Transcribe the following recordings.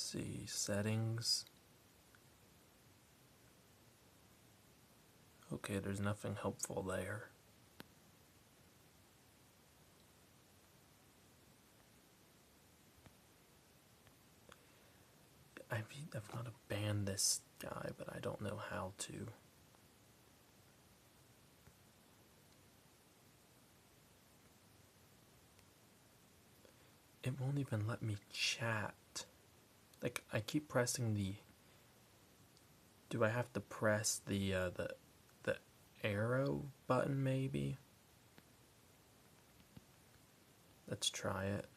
see, settings. Okay, there's nothing helpful there. I've got to ban this guy, but I don't know how to. It won't even let me chat. Like, I keep pressing the... Do I have to press the arrow button, maybe? Let's try it.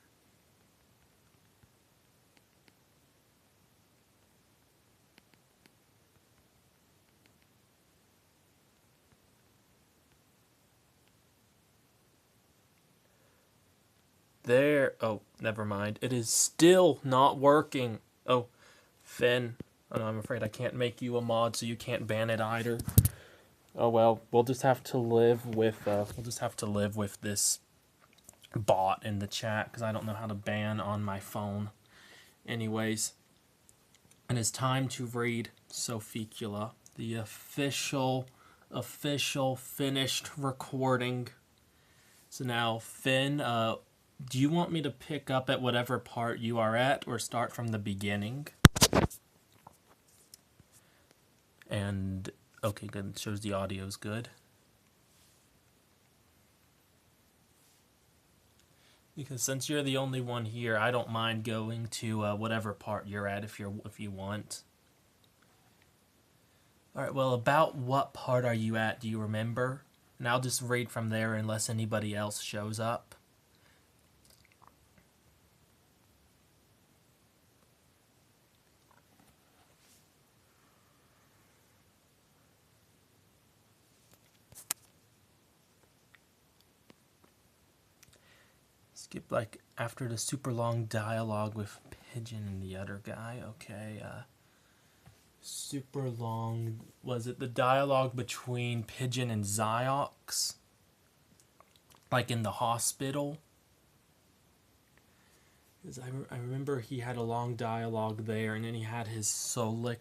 There. Oh, never mind. It is still not working. Oh, Finn. Oh, no, I'm afraid I can't make you a mod, so you can't ban it either. Oh well, we'll just have to live with this bot in the chat because I don't know how to ban on my phone. Anyways, it is time to read Sophicula, the official finished recording. So now, Finn, do you want me to pick up at whatever part you are at or start from the beginning? And, okay, good. It shows the audio's good. Because since you're the only one here, I don't mind going to whatever part you're at if you want. All right, well, about what part are you at? Do you remember? And I'll just read from there unless anybody else shows up. Skip like after the super long dialogue with Pigeon and the other guy. Okay, super long. Was it the dialogue between Pigeon and Ziox? Like in the hospital? Because I remember he had a long dialogue there, and then he had his soliloquy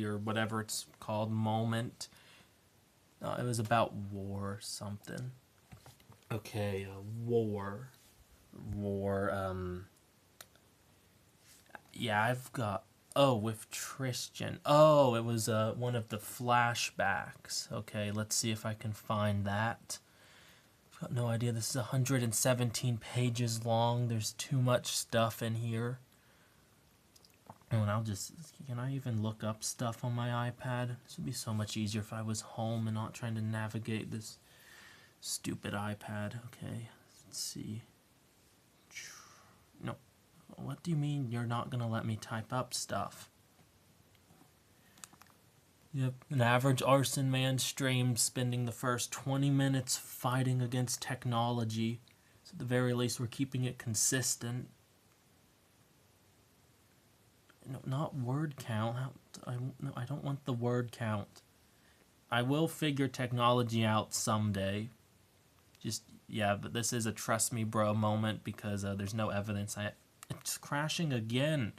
or whatever it's called moment. It was about war or something. Okay, war. Yeah, I've got... Oh, with Tristan. Oh, it was one of the flashbacks. Okay, let's see if I can find that. I've got no idea. This is 117 pages long. There's too much stuff in here. Oh, and I'll just... Can I even look up stuff on my iPad? This would be so much easier if I was home and not trying to navigate this stupid iPad. Okay, let's see. No. What do you mean you're not going to let me type up stuff? Yep, an average arson man streams spending the first 20 minutes fighting against technology. So at the very least, we're keeping it consistent. No, not word count. No, I don't want the word count. I will figure technology out someday. Just, yeah, but this is a trust me bro moment because there's no evidence. It's crashing again.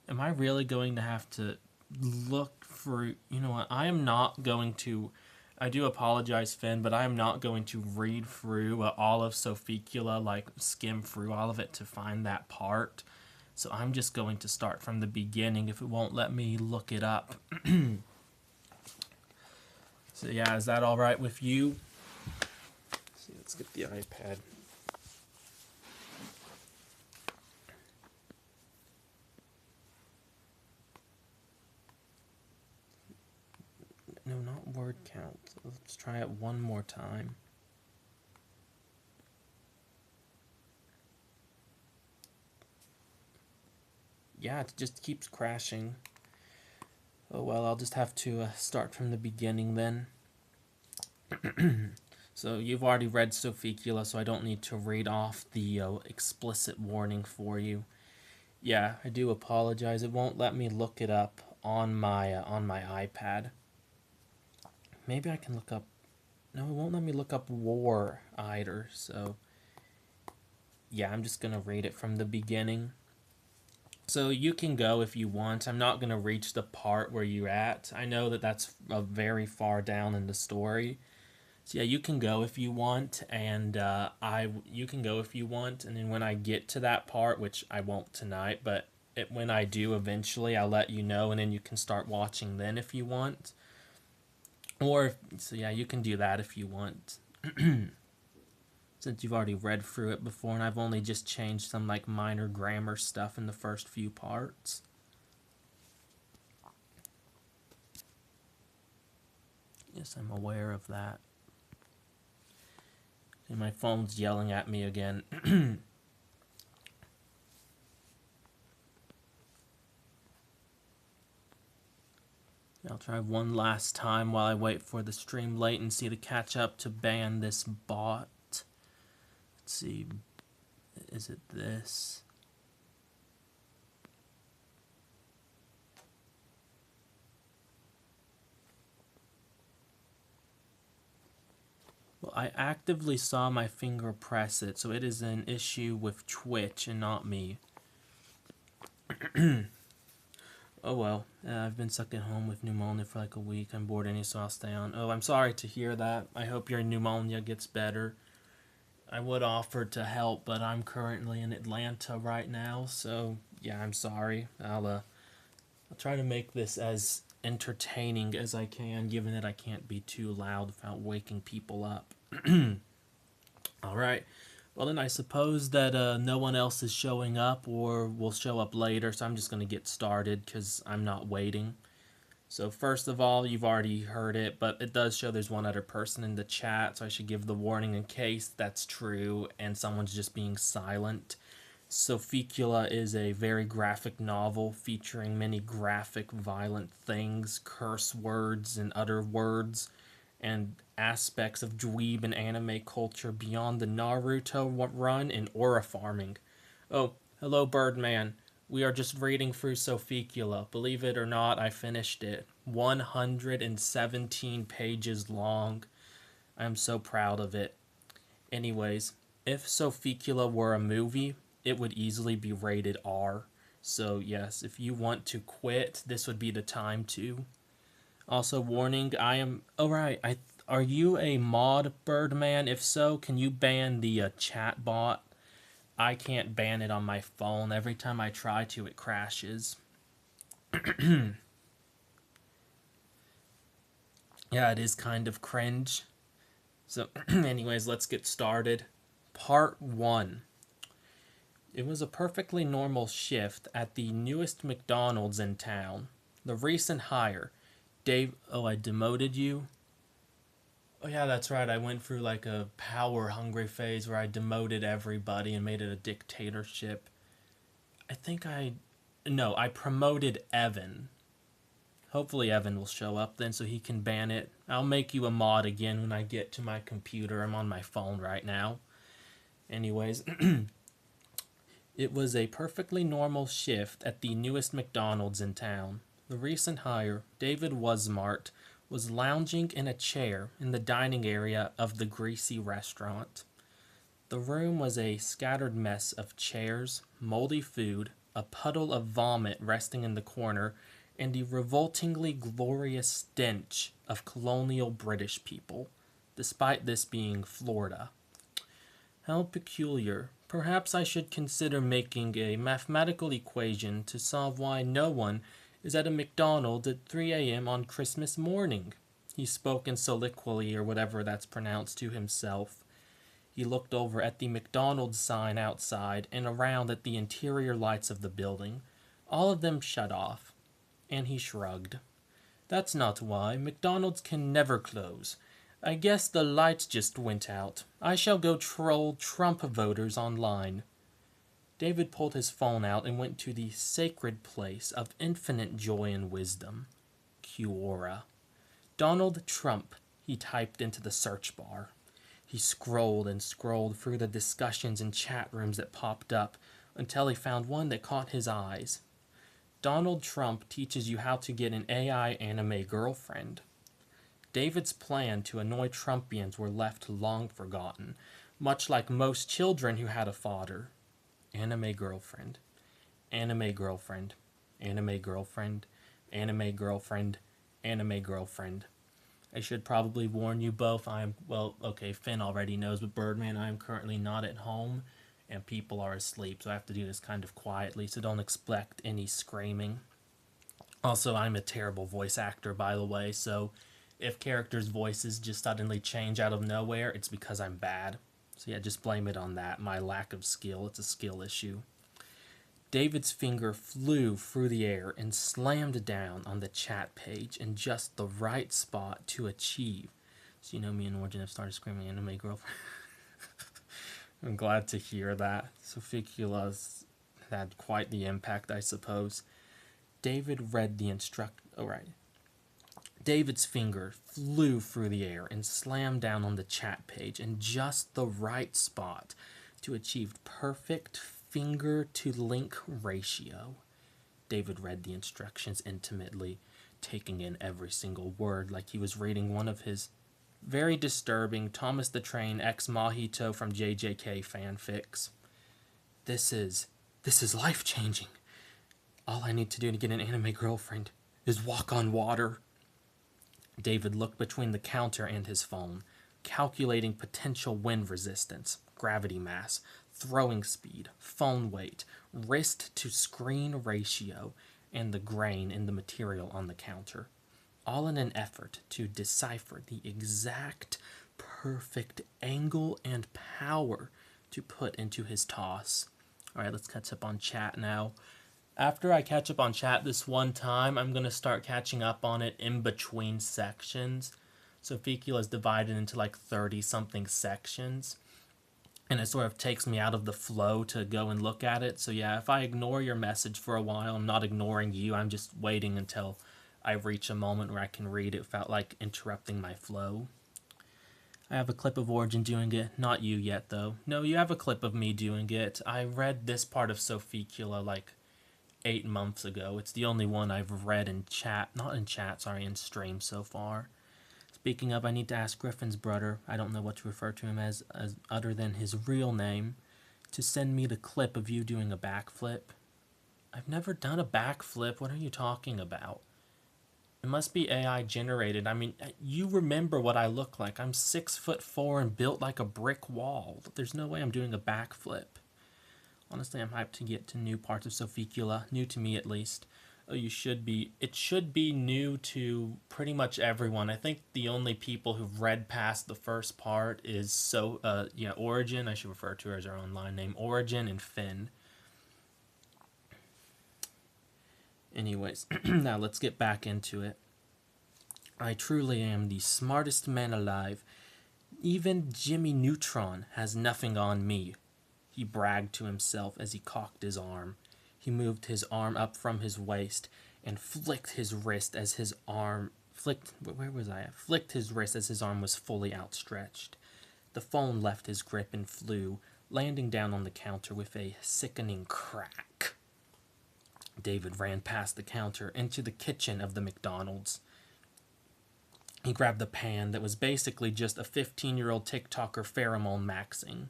Am I really going to have to look for... You know what? I am not going to... I do apologize, Finn, but I am not going to read through all of Sophicula, like skim through all of it to find that part. So I'm just going to start from the beginning if it won't let me look it up. So yeah, is that all right with you? Let's get the iPad. No, not word count. Let's try it one more time. Yeah, it just keeps crashing. Oh well, I'll just have to start from the beginning then. So you've already read Sophicula, so I don't need to read off the explicit warning for you. Yeah, I do apologize. It won't let me look it up on my iPad. Maybe I can look up... No, it won't let me look up war either, so... yeah, I'm just gonna read it from the beginning. So you can go if you want. I'm not gonna reach the part where you're at. I know that that's very far down in the story. So yeah, you can go if you want, and you can go if you want, and then when I get to that part, which I won't tonight, but when I do eventually, I'll let you know, and then you can start watching then if you want. So yeah, you can do that if you want. Since you've already read through it before, and I've only just changed some like minor grammar stuff in the first few parts. Yes, I'm aware of that. And my phone's yelling at me again. I'll try one last time while I wait for the stream latency to catch up to ban this bot. Let's see. Is it this? Well, I actively saw my finger press it, so it is an issue with Twitch and not me. Oh well, I've been stuck at home with pneumonia for like a week. I'm bored anyway, so I'll stay on. Oh, I'm sorry to hear that. I hope your pneumonia gets better. I would offer to help, but I'm currently in Atlanta right now, so yeah, I'm sorry. I'll try to make this as entertaining as I can, given that I can't be too loud without waking people up. Alright, well then I suppose that no one else is showing up or will show up later, so I'm just going to get started because I'm not waiting. So first of all, you've already heard it, but it does show there's one other person in the chat, so I should give the warning in case that's true and someone's just being silent. Sophicula is a very graphic novel featuring many graphic, violent things, curse words, and other words, and aspects of dweeb and anime culture beyond the Naruto run and aura farming. Oh, hello, Birdman. We are just reading through Sophicula. Believe it or not, I finished it. 117 pages long. I am so proud of it. Anyways, if Sophicula were a movie, it would easily be rated R. So yes, if you want to quit, this would be the time to. Also, warning, I am... Oh, right. Are you a mod, Birdman? If so, can you ban the chat bot? I can't ban it on my phone. Every time I try to, it crashes. Yeah, it is kind of cringe. So, anyways, let's get started. Part 1. It was a perfectly normal shift at the newest McDonald's in town. The recent hire, Dave... Oh, I demoted you? Oh yeah, that's right. I went through like a power-hungry phase where I demoted everybody and made it a dictatorship. No, I promoted Evan. Hopefully Evan will show up then so he can ban it. I'll make you a mod again when I get to my computer. I'm on my phone right now. Anyways, it was a perfectly normal shift at the newest McDonald's in town. The recent hire, David Wasmart, was lounging in a chair in the dining area of the greasy restaurant. The room was a scattered mess of chairs, moldy food, a puddle of vomit resting in the corner, and the revoltingly glorious stench of colonial British people, despite this being Florida. How peculiar. Perhaps I should consider making a mathematical equation to solve why no one is at a McDonald's at 3 a.m. on Christmas morning. He spoke in soliloquy or whatever that's pronounced to himself. He looked over at the McDonald's sign outside and around at the interior lights of the building, all of them shut off, and he shrugged. That's not why. McDonald's can never close. I guess the lights just went out. I shall go troll Trump voters online. David pulled his phone out and went to the sacred place of infinite joy and wisdom. Quora. Donald Trump, he typed into the search bar. He scrolled and scrolled through the discussions and chat rooms that popped up until he found one that caught his eyes. Donald Trump teaches you how to get an AI anime girlfriend. David's plan to annoy Trumpians were left long forgotten, much like most children who had a father. Anime girlfriend, anime girlfriend, anime girlfriend, anime girlfriend, anime girlfriend. I should probably warn you both. Okay, Finn already knows, but Birdman, I am currently not at home, and people are asleep, so I have to do this kind of quietly, so don't expect any screaming. Also, I'm a terrible voice actor, by the way, so if characters' voices just suddenly change out of nowhere, it's because I'm bad. So yeah, just blame it on that, my lack of skill. It's a skill issue. David's finger flew through the air and slammed down on the chat page in just the right spot to achieve. So me and Origin have started screaming anime girlfriend. I'm glad to hear that. Sophicula's had quite the impact, I suppose. David read the David's finger flew through the air and slammed down on the chat page in just the right spot to achieve perfect finger-to-link ratio. David read the instructions intimately, taking in every single word like he was reading one of his very disturbing Thomas the Train Ex Mojito from JJK fanfics. This is life-changing. All I need to do to get an anime girlfriend is walk on water. David looked between the counter and his phone, calculating potential wind resistance, gravity mass, throwing speed, phone weight, wrist to screen ratio, and the grain in the material on the counter, all in an effort to decipher the exact perfect angle and power to put into his toss. Alright, let's catch up on chat now. After I catch up on chat this one time, I'm going to start catching up on it in between sections. Sophicula is divided into like 30-something sections, and it sort of takes me out of the flow to go and look at it. So yeah, if I ignore your message for a while, I'm not ignoring you. I'm just waiting until I reach a moment where I can read it without like interrupting my flow. I have a clip of Origin doing it. Not you yet, though. No, you have a clip of me doing it. I read this part of Sophicula like 8 months ago. It's the only one I've read in chat. Not in chat, sorry, in stream so far. Speaking of, I need to ask Griffin's brother, I don't know what to refer to him as other than his real name, to send me the clip of you doing a backflip. I've never done a backflip. What are you talking about? It must be AI generated. I mean, you remember what I look like. I'm 6'4" and built like a brick wall. There's no way I'm doing a backflip. Honestly, I'm hyped to get to new parts of Sophicula. New to me, at least. Oh, you should be. It should be new to pretty much everyone. I think the only people who've read past the first part is Origin. I should refer to her as her online name. Origin and Finn. Anyways, now let's get back into it. I truly am the smartest man alive. Even Jimmy Neutron has nothing on me, he bragged to himself as he cocked his arm. He moved his arm up from his waist and flicked his wrist as his arm flicked his wrist as his arm was fully outstretched. The phone left his grip and flew, landing down on the counter with a sickening crack. David ran past the counter into the kitchen of the McDonald's. He grabbed the pan that was basically just a 15-year-old TikToker pheromone maxing.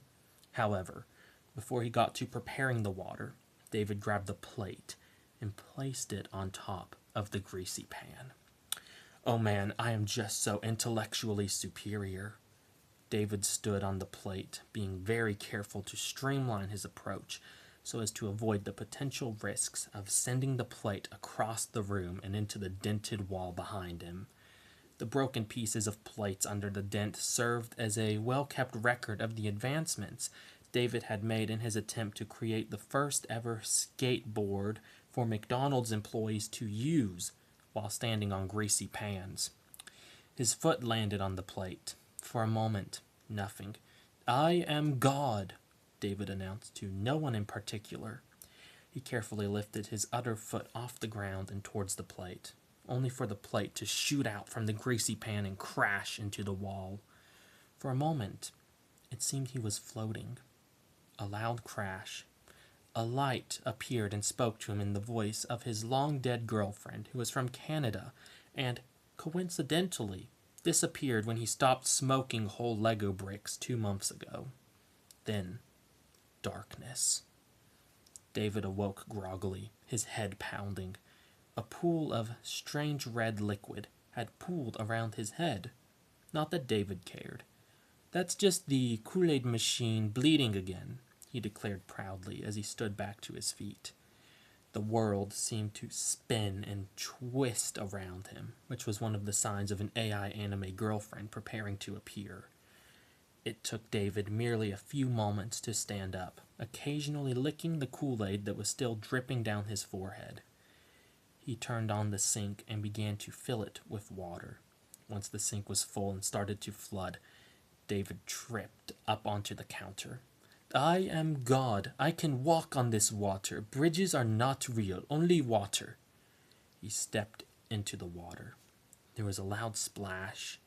However, before he got to preparing the water, David grabbed the plate and placed it on top of the greasy pan. Oh man, I am just so intellectually superior. David stood on the plate, being very careful to streamline his approach so as to avoid the potential risks of sending the plate across the room and into the dented wall behind him. The broken pieces of plates under the dent served as a well-kept record of the advancements David had made in his attempt to create the first ever skateboard for McDonald's employees to use while standing on greasy pans. His foot landed on the plate. For a moment, nothing. "I am God," David announced to no one in particular. He carefully lifted his other foot off the ground and towards the plate, only for the plate to shoot out from the greasy pan and crash into the wall. For a moment, it seemed he was floating. A loud crash. A light appeared and spoke to him in the voice of his long-dead girlfriend, who was from Canada, and, coincidentally, disappeared when he stopped smoking whole Lego bricks 2 months ago. Then, darkness. David awoke groggily, his head pounding. A pool of strange red liquid had pooled around his head. Not that David cared. "That's just the Kool-Aid machine bleeding again," he declared proudly as he stood back to his feet. The world seemed to spin and twist around him, which was one of the signs of an AI anime girlfriend preparing to appear. It took David merely a few moments to stand up, occasionally licking the Kool-Aid that was still dripping down his forehead. He turned on the sink and began to fill it with water. Once the sink was full and started to flood, David tripped up onto the counter. "I am God. I can walk on this water. Bridges are not real, only water." He stepped into the water. There was a loud splash.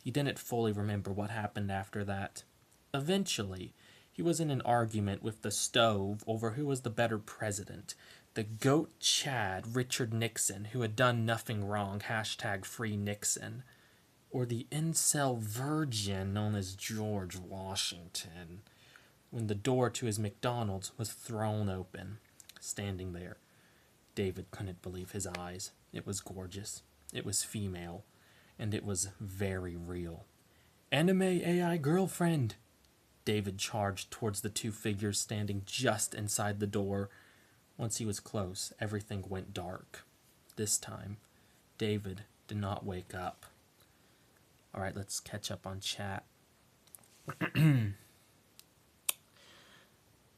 He didn't fully remember what happened after that. Eventually, he was in an argument with the stove over who was the better president. The goat Chad Richard Nixon, who had done nothing wrong, #FreeNixon, or the incel virgin known as George Washington, when the door to his McDonald's was thrown open. Standing there, David couldn't believe his eyes. It was gorgeous. It was female. And it was very real. "Anime AI girlfriend!" David charged towards the two figures standing just inside the door. Once he was close, everything went dark. This time, David did not wake up. Alright, let's catch up on chat.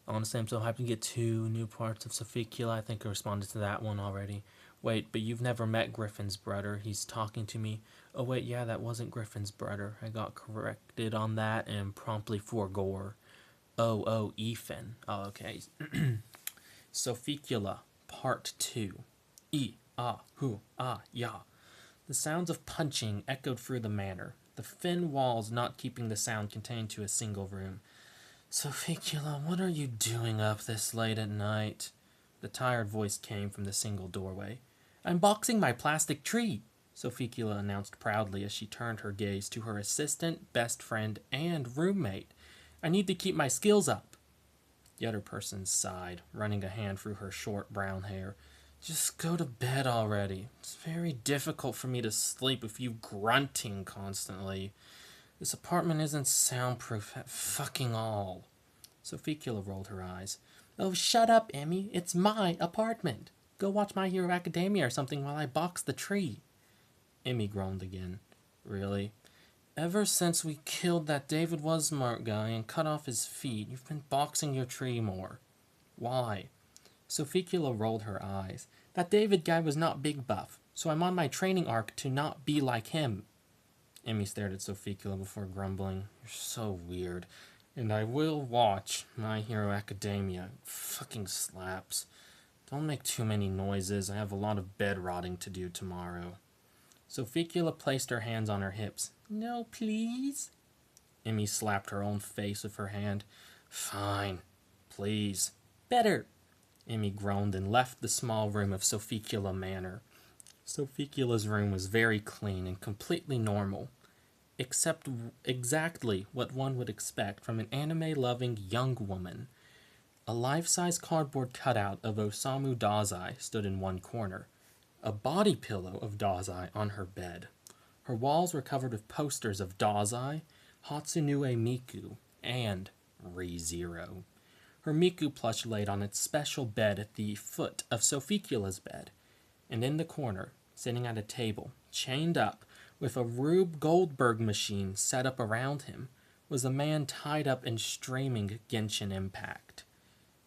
Honestly, I'm so hyped to get 2 new parts of Sophicula. I think I responded to that one already. "Wait, but you've never met Griffin's brother. He's talking to me." "Oh wait, yeah, that wasn't Griffin's brother. I got corrected on that and promptly forgore." Oh, Ethan. Oh, okay. Sophicula, Part 2. Ya. The sounds of punching echoed through the manor, the thin walls not keeping the sound contained to a single room. "Sophicula, what are you doing up this late at night?" The tired voice came from the single doorway. "I'm boxing my plastic tree," Sophicula announced proudly as she turned her gaze to her assistant, best friend, and roommate. "I need to keep my skills up." The other person sighed, running a hand through her short brown hair. "Just go to bed already. It's very difficult for me to sleep with you grunting constantly. This apartment isn't soundproof at fucking all." Sophicula rolled her eyes. "Oh, shut up, Emmy. It's my apartment. Go watch My Hero Academia or something while I box the tree." Emmy groaned again. "Really? Ever since we killed that David Wasmart guy and cut off his feet, you've been boxing your tree more. Why?" Sophicula rolled her eyes. "That David guy was not big buff, so I'm on my training arc to not be like him." Emmy stared at Sophicula before grumbling. "You're so weird. And I will watch My Hero Academia. It fucking slaps. Don't make too many noises. I have a lot of bed rotting to do tomorrow." Sophicula placed her hands on her hips. "No, please." Emmy slapped her own face with her hand. "Fine. Please." "Better." Emmy groaned and left the small room of Sophicula Manor. Sophicula's room was very clean and completely normal, except exactly what one would expect from an anime-loving young woman. A life-size cardboard cutout of Osamu Dazai stood in one corner, a body pillow of Dazai on her bed. Her walls were covered with posters of Dazai, Hatsunue Miku, and ReZero. Her Miku plush laid on its special bed at the foot of Sophicula's bed, and in the corner, sitting at a table, chained up, with a Rube Goldberg machine set up around him, was a man tied up in streaming Genshin Impact.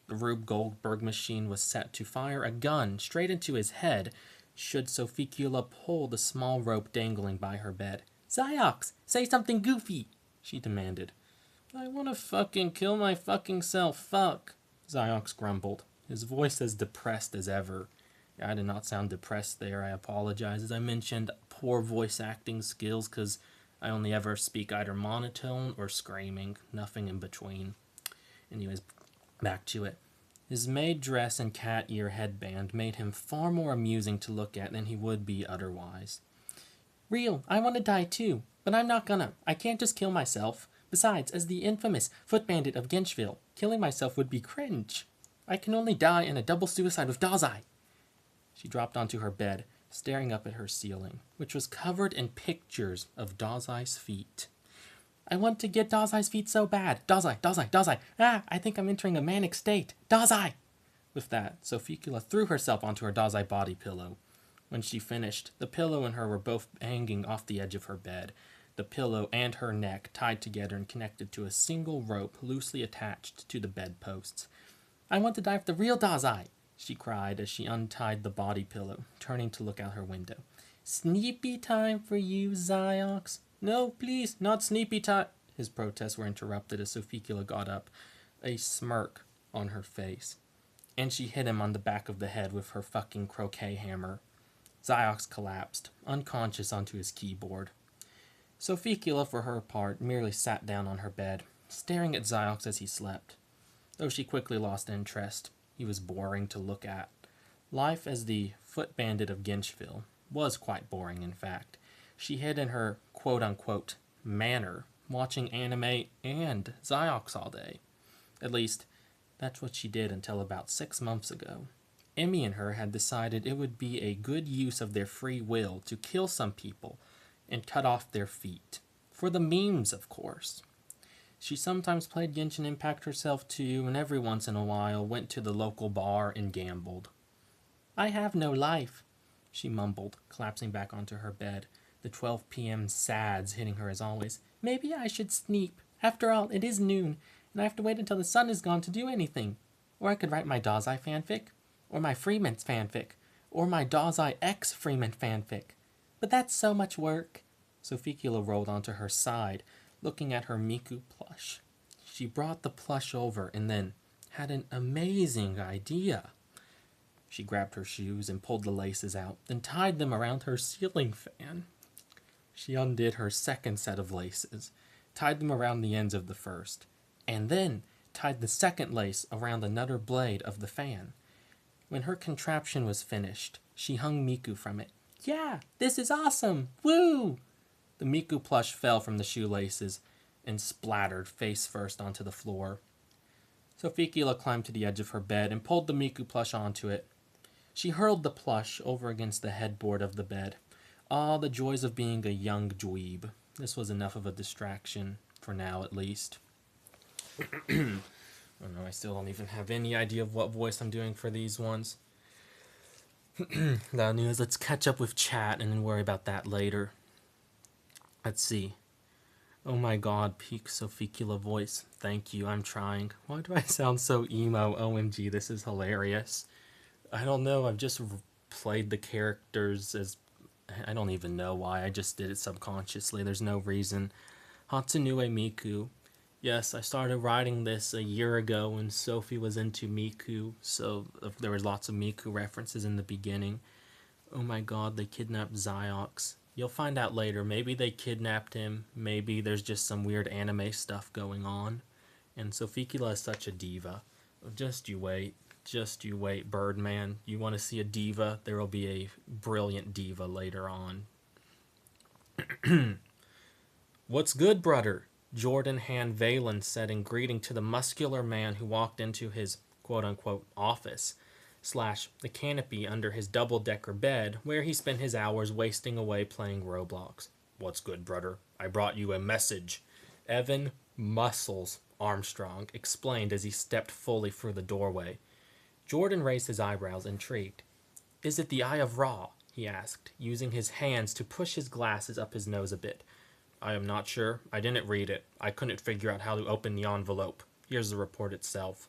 The Rube Goldberg machine was set to fire a gun straight into his head should Sophicula pull the small rope dangling by her bed. "Ziox, say something goofy," she demanded. "I want to fucking kill my fucking self, fuck," Ziox grumbled, his voice as depressed as ever. I did not sound depressed there, I apologize. As I mentioned, poor voice acting skills, because I only ever speak either monotone or screaming, nothing in between. Anyways, back to it. His maid dress and cat ear headband made him far more amusing to look at than he would be otherwise. Real, I want to die too. But I'm not gonna. I can't just kill myself. Besides, as the infamous foot bandit of Ginchville, killing myself would be cringe. I can only die in a double suicide with Dazai. She dropped onto her bed, staring up at her ceiling, which was covered in pictures of Dazai's feet. I want to get Dazai's feet so bad. Dazai, Dazai, Dazai. Ah, I think I'm entering a manic state. Dazai! With that, sophicula threw herself onto her Dazai body pillow. When she finished, the pillow and her were both hanging off the edge of her bed, the pillow and her neck tied together and connected to a single rope loosely attached to the bedposts. I want to die with the real Dazai, she cried as she untied the body pillow, turning to look out her window. Sneepy time for you, Ziox. No, please, not sneepy time. His protests were interrupted as sophicula got up, a smirk on her face. And she hit him on the back of the head with her fucking croquet hammer. Ziox collapsed, unconscious onto his keyboard. Sophicula, for her part, merely sat down on her bed, staring at Ziox as he slept. Though she quickly lost interest, he was boring to look at. Life as the foot bandit of Ginchville was quite boring, in fact. She hid in her quote-unquote manor, watching anime and Ziox all day. At least, that's what she did until about 6 months ago. Emmy and her had decided it would be a good use of their free will to kill some people and cut off their feet. For the memes, of course. She sometimes played Genshin Impact herself too, and every once in a while went to the local bar and gambled. I have no life, she mumbled, collapsing back onto her bed, the 12 p.m. sads hitting her as always. Maybe I should sneak. After all, it is noon, and I have to wait until the sun is gone to do anything. Or I could write my Dazai fanfic, or my Freeman fanfic, or my Dazai X Freeman fanfic. But that's so much work. Sophicula rolled onto her side, looking at her Miku plush. She brought the plush over and then had an amazing idea. She grabbed her shoes and pulled the laces out, then tied them around her ceiling fan. She undid her second set of laces, tied them around the ends of the first, and then tied the second lace around another blade of the fan. When her contraption was finished, she hung Miku from it. Yeah, this is awesome! Woo! The Miku plush fell from the shoelaces and splattered face first onto the floor. Sophicula climbed to the edge of her bed and pulled the Miku plush onto it. She hurled the plush over against the headboard of the bed. Ah, the joys of being a young dweeb. This was enough of a distraction, for now at least. Oh no, I still don't even have any idea of what voice I'm doing for these ones. The news, let's catch up with chat and then worry about that later. Let's see. Oh my god, peak Sophicula voice. Thank you, I'm trying. Why do I sound so emo? OMG, this is hilarious. I don't know, I've just played the characters as... I don't even know why, I just did it subconsciously. There's no reason. Hatsunue Miku. Yes, I started writing this a year ago when Sophie was into Miku, so there was lots of Miku references in the beginning. Oh my god, they kidnapped Ziox. You'll find out later. Maybe they kidnapped him. Maybe there's just some weird anime stuff going on. And Sophicula is such a diva. Just you wait. Just you wait, Birdman. You want to see a diva? There will be a brilliant diva later on. What's good, brother? Jordan Han Valen said in greeting to the muscular man who walked into his quote-unquote office / the canopy under his double-decker bed where he spent his hours wasting away playing Roblox. What's good, brother? I brought you a message. Evan Muscles Armstrong explained as he stepped fully through the doorway. Jordan raised his eyebrows, intrigued. Is it the Eye of Ra? He asked, using his hands to push his glasses up his nose a bit. I am not sure. I didn't read it. I couldn't figure out how to open the envelope. Here's the report itself.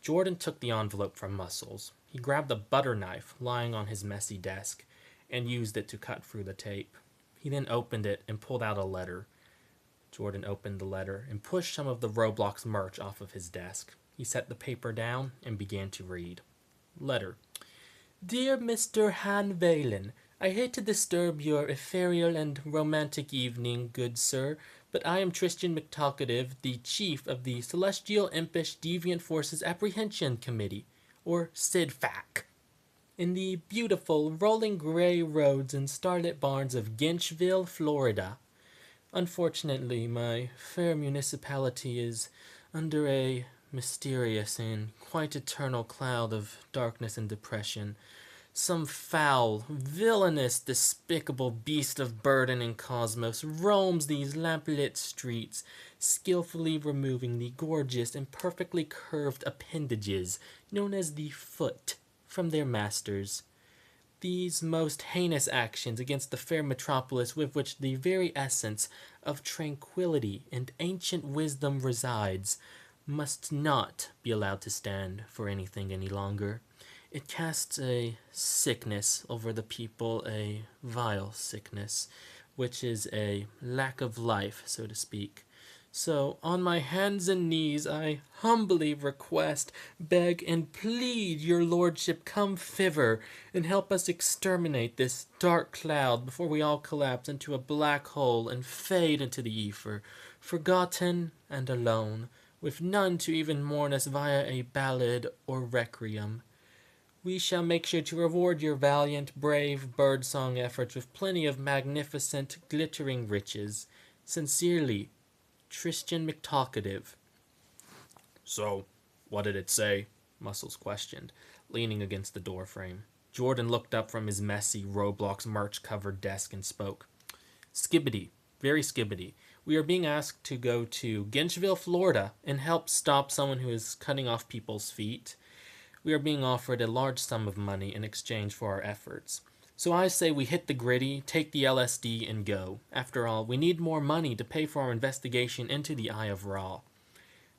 Jordan took the envelope from Muscles. He grabbed a butter knife lying on his messy desk and used it to cut through the tape. He then opened it and pulled out a letter. Jordan opened the letter and pushed some of the Roblox merch off of his desk. He set the paper down and began to read. Letter. Dear Mr. Han Valen, I hate to disturb your ethereal and romantic evening, good sir, but I am Tristan McTalkative, the chief of the Celestial Impish Deviant Forces Apprehension Committee, or SIDFAC. in the beautiful rolling gray roads and starlit barns of Ginchville, Florida. Unfortunately, my fair municipality is under a mysterious and quite eternal cloud of darkness and depression. Some foul, villainous, despicable beast of burden and cosmos roams these lamplit streets, skillfully removing the gorgeous and perfectly curved appendages known as the foot from their masters. These most heinous actions against the fair metropolis with which the very essence of tranquility and ancient wisdom resides must not be allowed to stand for anything any longer. It casts a sickness over the people, a vile sickness, which is a lack of life, so to speak. So, on my hands and knees, I humbly request, beg, and plead your lordship come thither and help us exterminate this dark cloud before we all collapse into a black hole and fade into the ether, forgotten and alone, with none to even mourn us via a ballad or requiem. We shall make sure to reward your valiant, brave birdsong efforts with plenty of magnificent, glittering riches. Sincerely, Tristan McTalkative. So, what did it say? Muscles questioned, leaning against the doorframe. Jordan looked up from his messy Roblox merch-covered desk and spoke. Skibbity. Very skibbity. We are being asked to go to Ginchville, Florida, and help stop someone who is cutting off people's feet. We are being offered a large sum of money in exchange for our efforts. So I say we hit the gritty, take the LSD, and go. After all, we need more money to pay for our investigation into the Eye of Ra.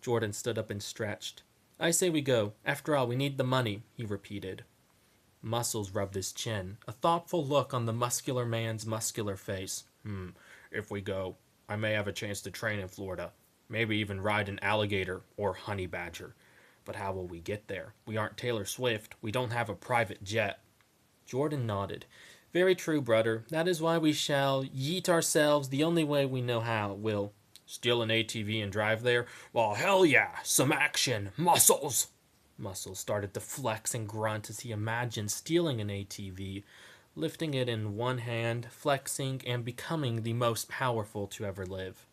Jordan stood up and stretched. I say we go. After all, we need the money, he repeated. Muscles rubbed his chin, a thoughtful look on the muscular man's muscular face. If we go, I may have a chance to train in Florida. Maybe even ride an alligator or honey badger. But how will we get there? We aren't Taylor Swift. We don't have a private jet. Jordan nodded. Very true, brother. That is why we shall yeet ourselves the only way we know how. We'll steal an ATV and drive there? Well, hell yeah! Some action! Muscles! Muscles started to flex and grunt as he imagined stealing an ATV, lifting it in one hand, flexing, and becoming the most powerful to ever live.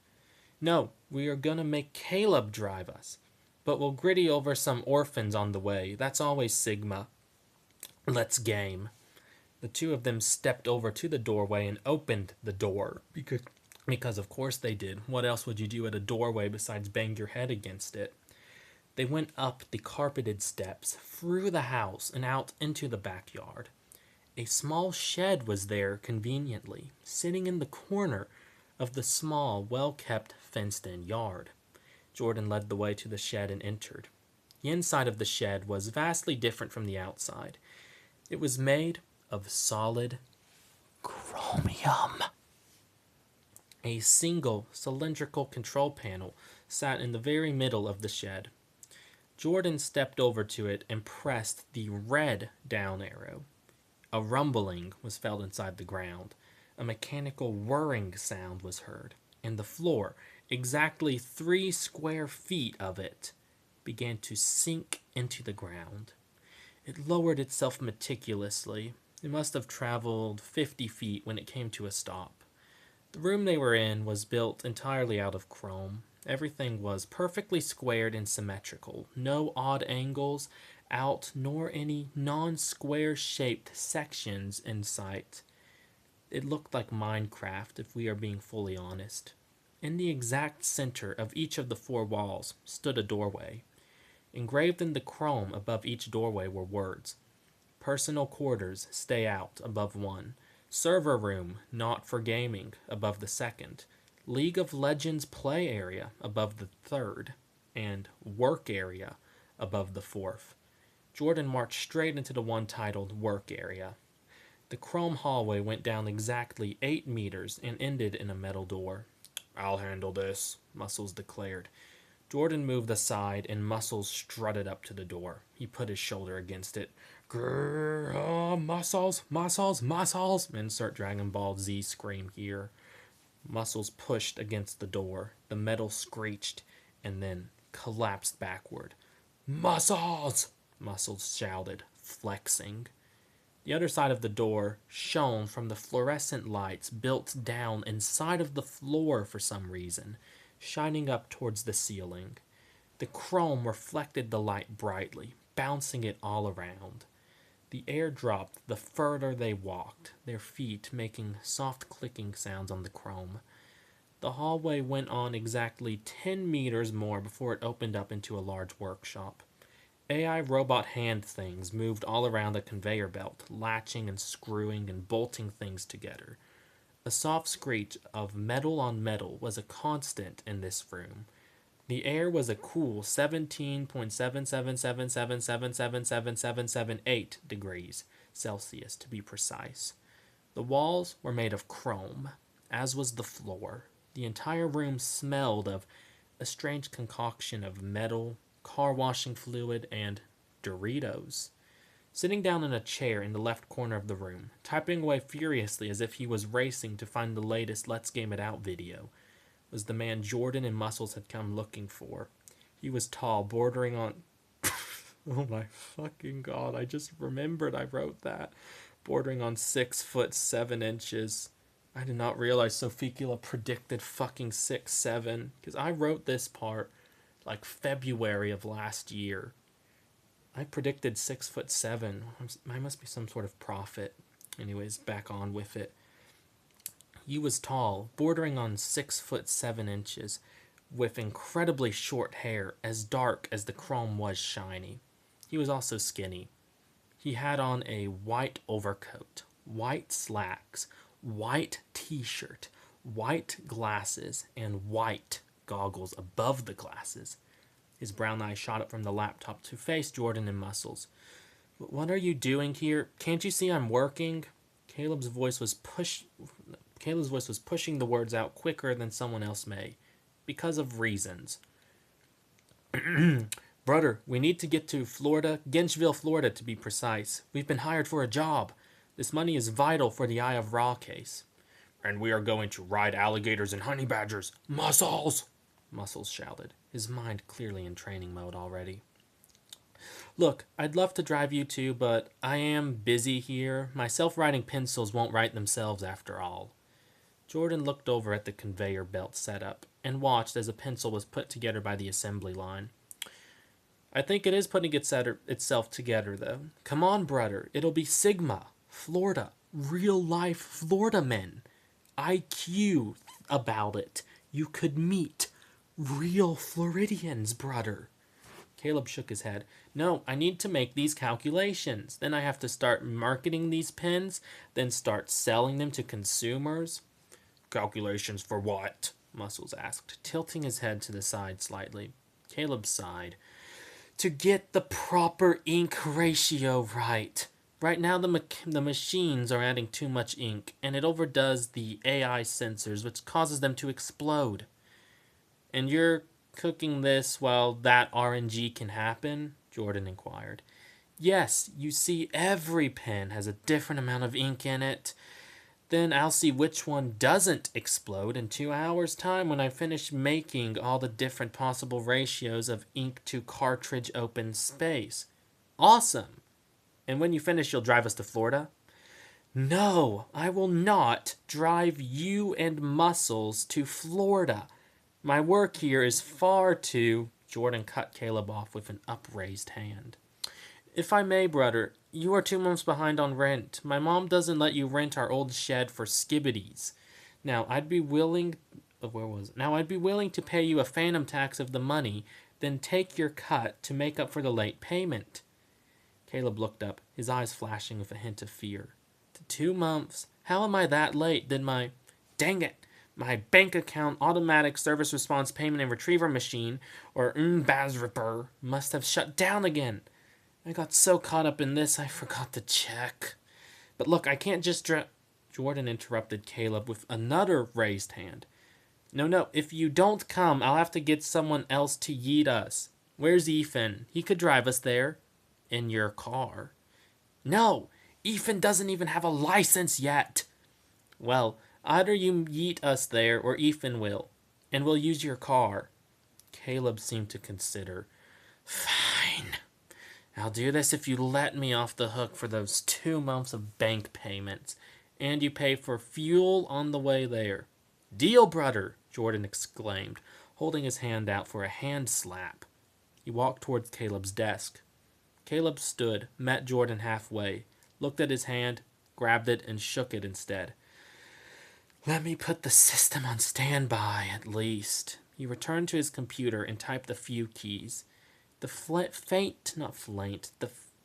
No, we are gonna make Caleb drive us. But we'll gritty over some orphans on the way. That's always Sigma. Let's game. The two of them stepped over to the doorway and opened the door. Because of course they did. What else would you do at a doorway besides bang your head against it? They went up the carpeted steps, through the house, and out into the backyard. A small shed was there conveniently, sitting in the corner of the small, well-kept, fenced-in yard. Jordan led the way to the shed and entered. The inside of the shed was vastly different from the outside. It was made of solid chromium. A single cylindrical control panel sat in the very middle of the shed. Jordan stepped over to it and pressed the red down arrow. A rumbling was felt inside the ground. A mechanical whirring sound was heard, and the floor, exactly 3 square feet of it, began to sink into the ground. It lowered itself meticulously. It must have traveled 50 feet when it came to a stop. The room they were in was built entirely out of chrome. Everything was perfectly squared and symmetrical. No odd angles out, nor any non-square shaped sections in sight. It looked like Minecraft, if we are being fully honest. In the exact center of each of the 4 walls stood a doorway. Engraved in the chrome above each doorway were words. Personal quarters, stay out, above 1. Server room, not for gaming, above the 2nd. League of Legends play area, above the 3rd. And work area, above the 4th. Jordan marched straight into the one titled work area. The chrome hallway went down exactly 8 meters and ended in a metal door. I'll handle this, Muscles declared. Jordan moved aside and Muscles strutted up to the door. He put his shoulder against it. Grrr, Muscles, Muscles, Muscles! Insert Dragon Ball Z scream here. Muscles pushed against the door. The metal screeched and then collapsed backward. Muscles! Muscles shouted, flexing. The other side of the door shone from the fluorescent lights built down inside of the floor for some reason, shining up towards the ceiling. The chrome reflected the light brightly, bouncing it all around. The air dropped the further they walked, their feet making soft clicking sounds on the chrome. The hallway went on exactly 10 meters more before it opened up into a large workshop. AI robot hand things moved all around the conveyor belt, latching and screwing and bolting things together. A soft screech of metal on metal was a constant in this room. The air was a cool 17.77777777778 degrees Celsius to be precise. The walls were made of chrome, as was the floor. The entire room smelled of a strange concoction of metal, car washing fluid, and Doritos. Sitting down in a chair in the left corner of the room, typing away furiously as if he was racing to find the latest Let's Game It Out video, was the man Jordan and Muscles had come looking for. He was tall, bordering on... oh my fucking god, I just remembered I wrote that. Bordering on 6'7". I did not realize Sophicula predicted fucking 6'7", because I wrote this part like February of last year. I predicted 6'7". I must be some sort of prophet. Anyways, back on with it. He was tall, bordering on 6'7", with incredibly short hair, as dark as the chrome was shiny. He was also skinny. He had on a white overcoat, white slacks, white t-shirt, white glasses, and white goggles above the glasses. His brown eyes shot up from the laptop to face Jordan and Muscles. "What are you doing here? Can't you see I'm working?" Caleb's voice was pushing the words out quicker than someone else may, because of reasons. "Brother, we need to get to Florida, Genchville, Florida to be precise. We've been hired for a job. This money is vital for the Eye of Ra case." "And we are going to ride alligators and honey badgers. Muscles!" Muscles shouted, his mind clearly in training mode already. "Look, I'd love to drive you too, but I am busy here. My self-writing pencils won't write themselves after all." Jordan looked over at the conveyor belt setup and watched as a pencil was put together by the assembly line. "I think it is putting itself together, though. Come on, brother. It'll be Sigma, Florida, real-life Florida men. IQ about it. You could meet real Floridians, brother." Caleb shook his head. "No, I need to make these calculations. Then I have to start marketing these pens, then start selling them to consumers." "Calculations for what?" Muscles asked, tilting his head to the side slightly. Caleb sighed. "To get the proper ink ratio right. Right now the machines are adding too much ink, and it overdoes the AI sensors, which causes them to explode." "And you're cooking this while that RNG can happen?" Jordan inquired. "Yes, you see, every pen has a different amount of ink in it. Then I'll see which one doesn't explode in 2 hours' time when I finish making all the different possible ratios of ink to cartridge open space." "Awesome! And when you finish, you'll drive us to Florida?" "No, I will not drive you and Muscles to Florida. My work here is far too..." Jordan cut Caleb off with an upraised hand. "If I may, brother, you are 2 months behind on rent. My mom doesn't let you rent our old shed for skibbities. Now, I'd be willing to pay you a phantom tax of the money, then take your cut to make up for the late payment." Caleb looked up, his eyes flashing with a hint of fear. 2 months? How am I that late? Then dang it, my bank account automatic service response payment and retriever machine, or Mbazripper, must have shut down again. I got so caught up in this, I forgot to check. But look, I can't just Jordan interrupted Caleb with another raised hand. No, if you don't come, I'll have to get someone else to yeet us. Where's Ethan? He could drive us there. In your car. No, Ethan doesn't even have a license yet. Well, either you yeet us there or Ethan will, and we'll use your car. Caleb seemed to consider. Fine. I'll do this if you let me off the hook for those 2 months of bank payments, and you pay for fuel on the way there. Deal, brother, Jordan exclaimed, holding his hand out for a hand slap. He walked towards Caleb's desk. Caleb stood, met Jordan halfway, looked at his hand, grabbed it, and shook it instead. Let me put the system on standby, at least. He returned to his computer and typed a few keys. The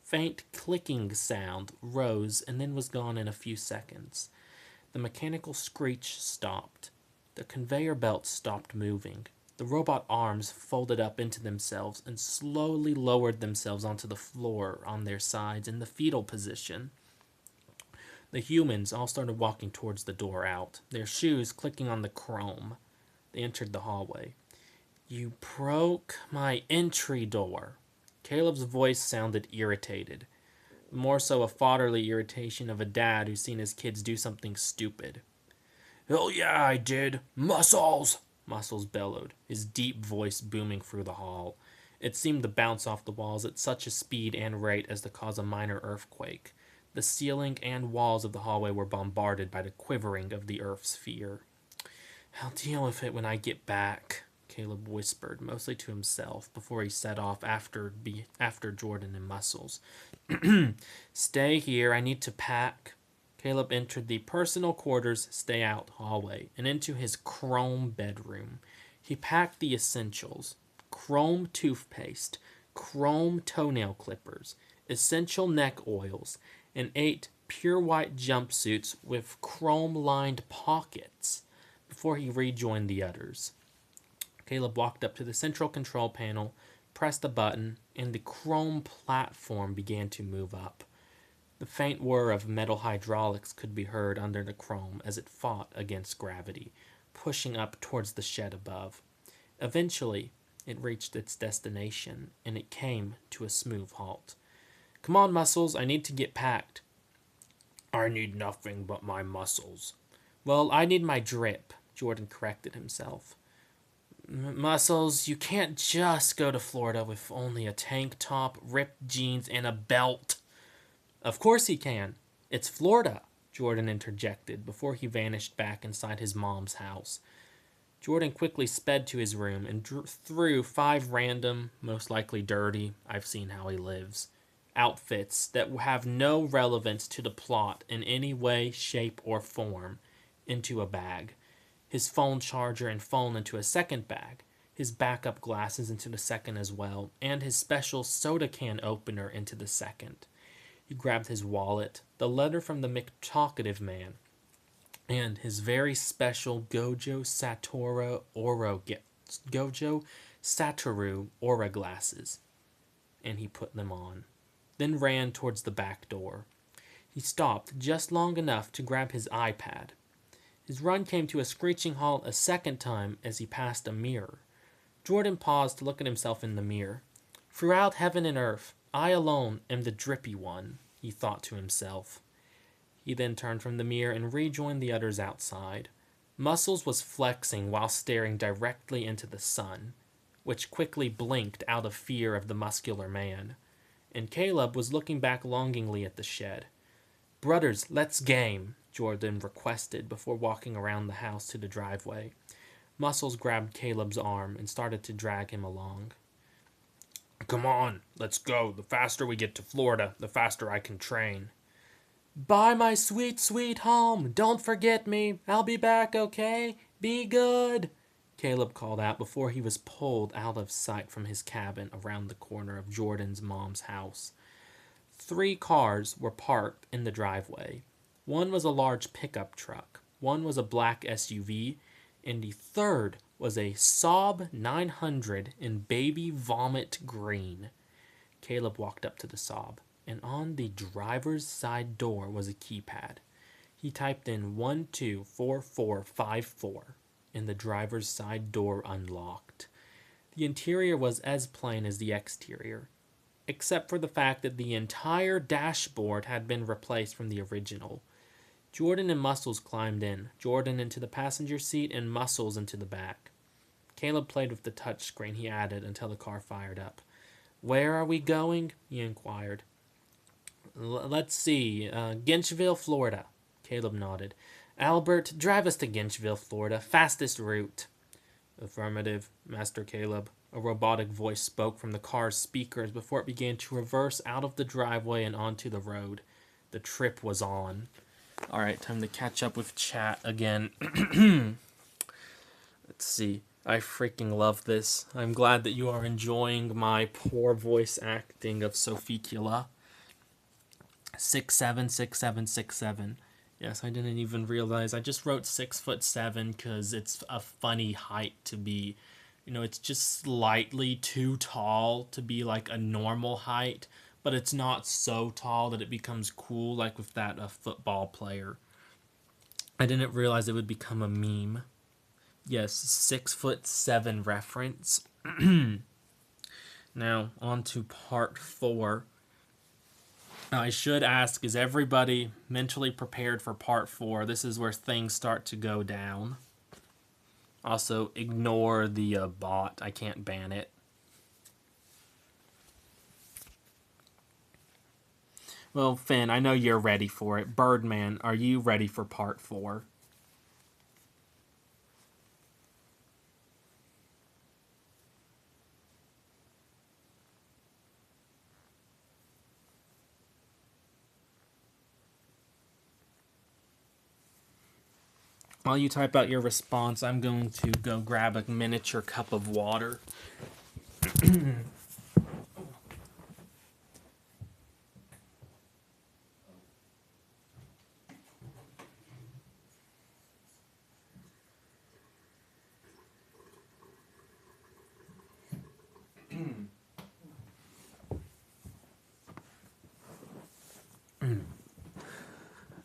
faint clicking sound rose and then was gone in a few seconds. The mechanical screech stopped. The conveyor belt stopped moving. The robot arms folded up into themselves and slowly lowered themselves onto the floor on their sides in the fetal position. The humans all started walking towards the door out, their shoes clicking on the chrome. They entered the hallway. You broke my entry door. Caleb's voice sounded irritated, more so a fatherly irritation of a dad who's seen his kids do something stupid. Hell yeah, I did. Muscles! Muscles bellowed, his deep voice booming through the hall. It seemed to bounce off the walls at such a speed and rate as to cause a minor earthquake. The ceiling and walls of the hallway were bombarded by the quivering of the earth's sphere. I'll deal with it when I get back, Caleb whispered, mostly to himself, before he set off after Jordan and Muscles. Stay here, I need to pack. Caleb entered the personal quarters stay out hallway and into his chrome bedroom. He packed the essentials: chrome toothpaste, chrome toenail clippers, essential neck oils, and 8 pure white jumpsuits with chrome-lined pockets before he rejoined the others. Caleb walked up to the central control panel, pressed a button, and the chrome platform began to move up. The faint whir of metal hydraulics could be heard under the chrome as it fought against gravity, pushing up towards the shed above. Eventually, it reached its destination, and it came to a smooth halt. Come on, Muscles, I need to get packed. I need nothing but my muscles. Well, I need my drip, Jordan corrected himself. Muscles, you can't just go to Florida with only a tank top, ripped jeans, and a belt. Of course he can. It's Florida, Jordan interjected before he vanished back inside his mom's house. Jordan quickly sped to his room and threw 5 random, most likely dirty, I've seen how he lives, outfits that have no relevance to the plot in any way, shape, or form into a bag. His phone charger and phone into a second bag, his backup glasses into the second as well, and his special soda can opener into the second. He grabbed his wallet, the letter from the McTalkative Man, and his very special Gojo Satoru Aura glasses, and he put them on, then ran towards the back door. He stopped just long enough to grab his iPad. His run came to a screeching halt a second time as he passed a mirror. Jordan paused to look at himself in the mirror. Throughout heaven and earth, I alone am the drippy one, he thought to himself. He then turned from the mirror and rejoined the others outside. Muscles was flexing while staring directly into the sun, which quickly blinked out of fear of the muscular man. And Caleb was looking back longingly at the shed. Brothers, let's game, Jordan requested before walking around the house to the driveway. Muscles grabbed Caleb's arm and started to drag him along. Come on, let's go. The faster we get to Florida, the faster I can train. Bye, my sweet, sweet home. Don't forget me. I'll be back, okay? Be good, Caleb called out before he was pulled out of sight from his cabin around the corner of Jordan's mom's house. 3 cars were parked in the driveway. One was a large pickup truck, one was a black SUV, and the third was a Saab 900 in baby vomit green. Caleb walked up to the Saab, and on the driver's side door was a keypad. He typed in 124454, and the driver's side door unlocked. The interior was as plain as the exterior, except for the fact that the entire dashboard had been replaced from the original. Jordan and Muscles climbed in, Jordan into the passenger seat and Muscles into the back. Caleb played with the touchscreen he added until the car fired up. Where are we going? He inquired. Let's see. Ginchville, Florida. Caleb nodded. Albert, drive us to Ginchville, Florida. Fastest route. Affirmative, Master Caleb. A robotic voice spoke from the car's speakers before it began to reverse out of the driveway and onto the road. The trip was on. Alright, time to catch up with chat again. Let's see. I freaking love this. I'm glad that you are enjoying my poor voice acting of sophicula. 6'7", 6'7", 6'7". Yes, I didn't even realize. I just wrote 6'7" because it's a funny height to be. It's just slightly too tall to be like a normal height, but it's not so tall that it becomes cool, like with that football player. I didn't realize it would become a meme. Yes, 6'7" reference. Now, on to part 4. Now, I should ask, is everybody mentally prepared for part 4? This is where things start to go down. Also, ignore the bot. I can't ban it. Well, Finn, I know you're ready for it. Birdman, are you ready for part 4? While you type out your response, I'm going to go grab a miniature cup of water.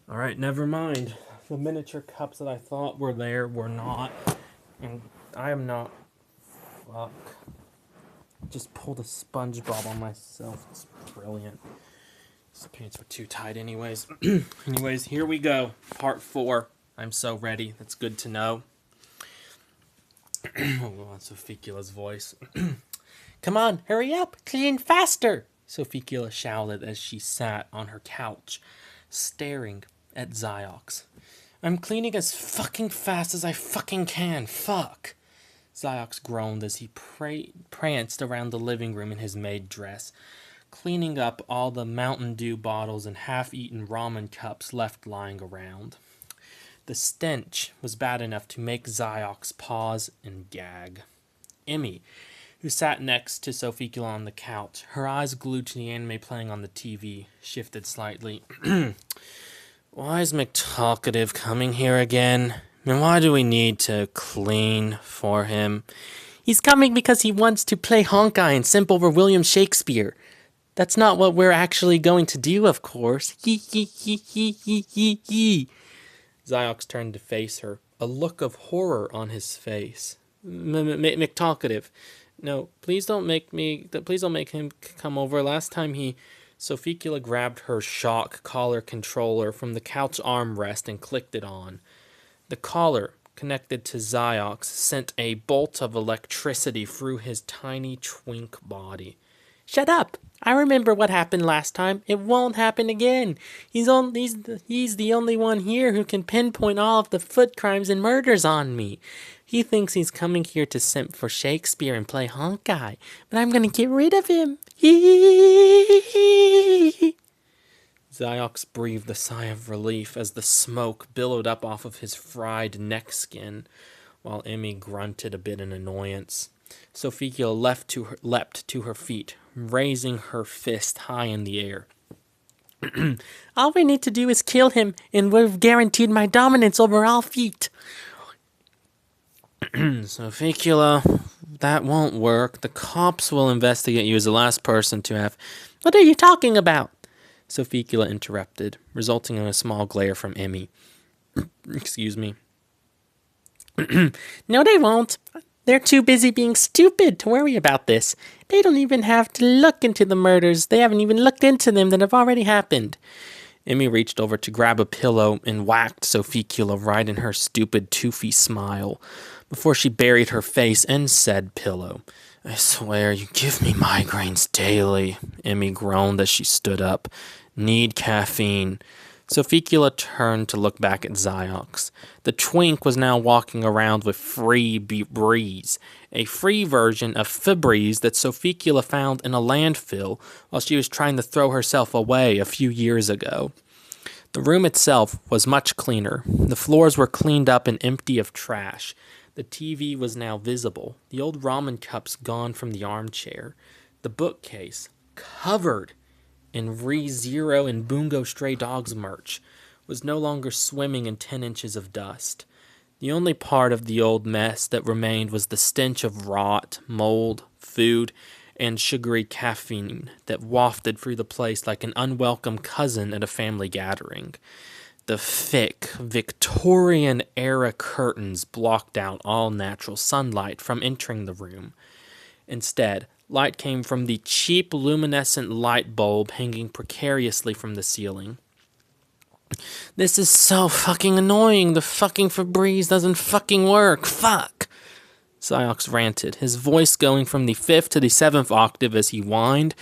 Alright, never mind. The miniature cups that I thought were there were not. And I am not... Fuck. Just pulled a SpongeBob on myself. It's brilliant. These pants were too tight anyways. Anyways, here we go. Part 4. I'm so ready. That's good to know. Oh, that's Sophicula's voice. Come on, hurry up. Clean faster. Sophicula shouted as she sat on her couch, staring at Ziox. I'm cleaning as fucking fast as I fucking can. Fuck. Ziox groaned as he pranced around the living room in his maid dress, cleaning up all the Mountain Dew bottles and half-eaten ramen cups left lying around. The stench was bad enough to make Ziox pause and gag. Emmy, who sat next to Sophicula on the couch, her eyes glued to the anime playing on the TV, shifted slightly. Why is McTalkative coming here again? And why do we need to clean for him? He's coming because he wants to play Honkai and simp over William Shakespeare. That's not what we're actually going to do, of course. Ziox turned to face her, a look of horror on his face. McTalkative. No, please don't make him come over. Last time Sophicula grabbed her shock collar controller from the couch armrest and clicked it on. The collar, connected to Ziox, sent a bolt of electricity through his tiny twink body. Shut up! I remember what happened last time. It won't happen again. He's the only one here who can pinpoint all of the foot crimes and murders on me. He thinks he's coming here to simp for Shakespeare and play Honkai, but I'm gonna get rid of him. Ziox breathed a sigh of relief as the smoke billowed up off of his fried neck skin, while Emmy grunted a bit in annoyance. Sophicula leapt to her feet, raising her fist high in the air. All we need to do is kill him, and we've guaranteed my dominance over all feet. Sophicula, that won't work. The cops will investigate you as the last person to have... What are you talking about? Sophicula interrupted, resulting in a small glare from Emmy. Excuse me. No, they won't. They're too busy being stupid to worry about this. They don't even have to look into the murders. They haven't even looked into them that have already happened. Emmy reached over to grab a pillow and whacked Sophicula right in her stupid toothy smile before she buried her face in said pillow. I swear you give me migraines daily, Emmy groaned as she stood up. Need caffeine. Sophicula turned to look back at Ziox. The twink was now walking around with Free Breeze, a free version of Febreze that Sophicula found in a landfill while she was trying to throw herself away a few years ago. The room itself was much cleaner. The floors were cleaned up and empty of trash. The TV was now visible, the old ramen cups gone from the armchair. The bookcase, covered in ReZero and Bungo Stray Dogs merch, was no longer swimming in 10 inches of dust. The only part of the old mess that remained was the stench of rot, mold, food, and sugary caffeine that wafted through the place like an unwelcome cousin at a family gathering. The thick, Victorian-era curtains blocked out all natural sunlight from entering the room. Instead, light came from the cheap luminescent light bulb hanging precariously from the ceiling. This is so fucking annoying. The fucking Febreze doesn't fucking work. Fuck. Ziox ranted, his voice going from the 5th to the 7th octave as he whined,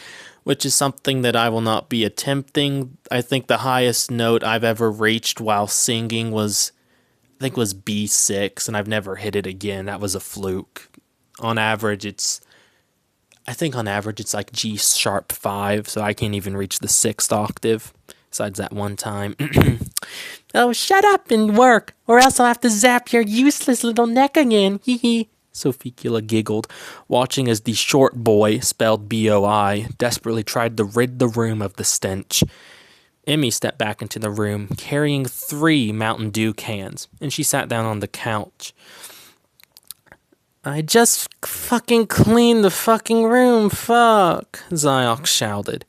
which is something that I will not be attempting. I think the highest note I've ever reached while singing was B6, and I've never hit it again. That was a fluke. On average, it's like G sharp 5, so I can't even reach the 6th octave, besides that one time. Oh, shut up and work, or else I'll have to zap your useless little neck again. Hee hee. Sophicula giggled, watching as the short boy, spelled B-O-I, desperately tried to rid the room of the stench. Emmy stepped back into the room, carrying 3 Mountain Dew cans, and she sat down on the couch. I just fucking cleaned the fucking room, fuck, Ziox shouted.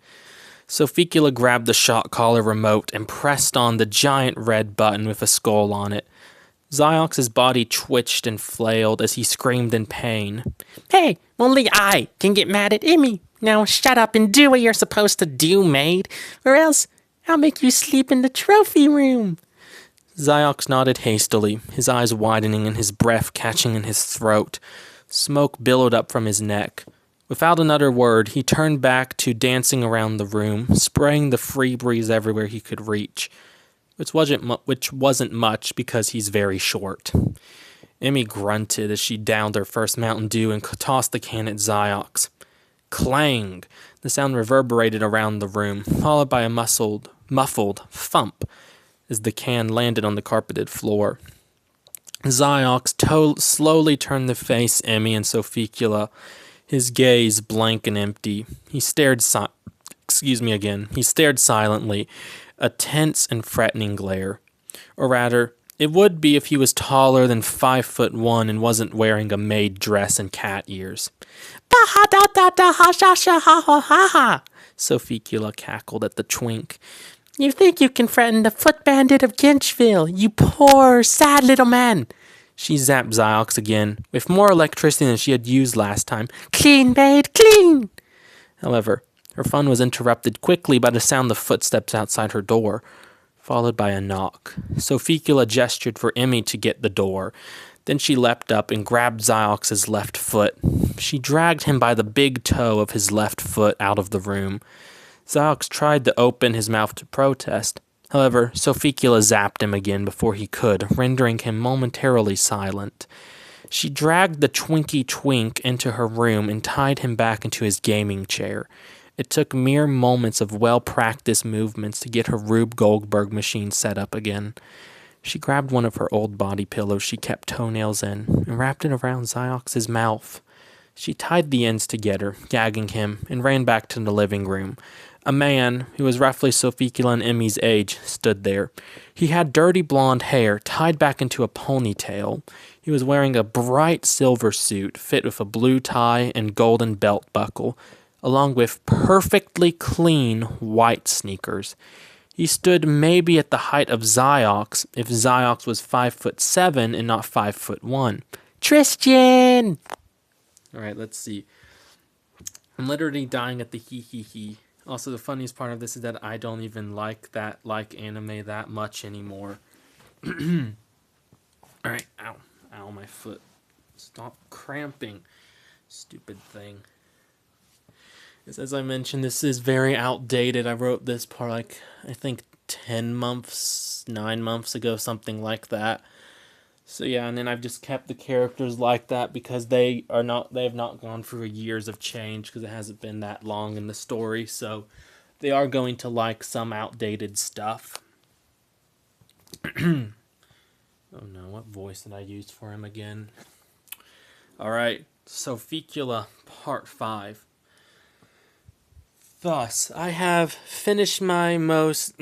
Sophicula grabbed the shot collar remote and pressed on the giant red button with a skull on it. Ziox's body twitched and flailed as he screamed in pain. Hey, only I can get mad at Emmy. Now shut up and do what you're supposed to do, maid, or else I'll make you sleep in the trophy room. Ziox nodded hastily, his eyes widening and his breath catching in his throat. Smoke billowed up from his neck. Without another word, he turned back to dancing around the room, spraying the free breeze everywhere he could reach. Which wasn't much because he's very short. Emmy grunted as she downed her first Mountain Dew and tossed the can at Ziox. Clang! The sound reverberated around the room, followed by a muffled thump as the can landed on the carpeted floor. Ziox slowly turned to face Emmy and Sophicula, his gaze blank and empty. He stared silently, a tense and threatening glare. Or rather, it would be if he was taller than 5'1" and wasn't wearing a maid dress and cat ears. Ba-ha-da-da-da-ha-sha-sha-ha-ha-ha! Sophicula cackled at the twink. You think you can threaten the foot bandit of Ginchville, you poor, sad little man. She zapped Ziox again, with more electricity than she had used last time. Clean, maid, clean! However, her fun was interrupted quickly by the sound of footsteps outside her door, followed by a knock. Sophicula gestured for Emmy to get the door. Then she leapt up and grabbed Ziox's left foot. She dragged him by the big toe of his left foot out of the room. Ziox tried to open his mouth to protest. However, Sophicula zapped him again before he could, rendering him momentarily silent. She dragged the Twinkie Twink into her room and tied him back into his gaming chair. It took mere moments of well-practiced movements to get her Rube Goldberg machine set up again. She grabbed one of her old body pillows she kept toenails in and wrapped it around Ziox's mouth. She tied the ends together, gagging him, and ran back to the living room. A man, who was roughly Sophicula and Emmy's age, stood there. He had dirty blonde hair tied back into a ponytail. He was wearing a bright silver suit fit with a blue tie and golden belt buckle, along with perfectly clean white sneakers. He stood maybe at the height of Ziox, if Ziox was 5'7" and not 5'1". Tristan! Alright, let's see. I'm literally dying at the hee. Also, the funniest part of this is that I don't even like anime that much anymore. Alright, ow, my foot. Stop cramping. Stupid thing. As I mentioned, this is very outdated. I wrote this part like, I think 10 months, 9 months ago, something like that. So yeah, and then I've just kept the characters like that because they have not gone through years of change because it hasn't been that long in the story. So they are going to like some outdated stuff. Oh no, what voice did I use for him again? Alright, Sophicula, Part 5. Thus I finished my most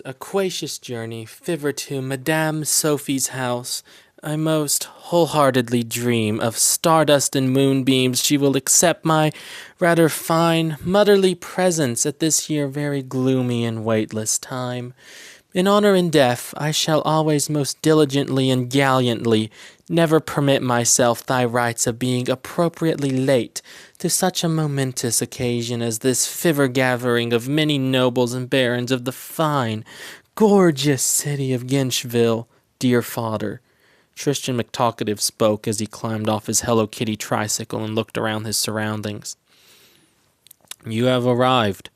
aquacious journey thither to Madame Sophie's house. I most wholeheartedly dream of stardust and moonbeams. She will accept my rather fine motherly presence at this here very gloomy and weightless time. In honor and death, I shall always most diligently and gallantly never permit myself thy rights of being appropriately late to such a momentous occasion as this thither gathering of many nobles and barons of the fine, gorgeous city of Genchville, dear father. Tristan McTalkative spoke as he climbed off his Hello Kitty tricycle and looked around his surroundings. You have arrived.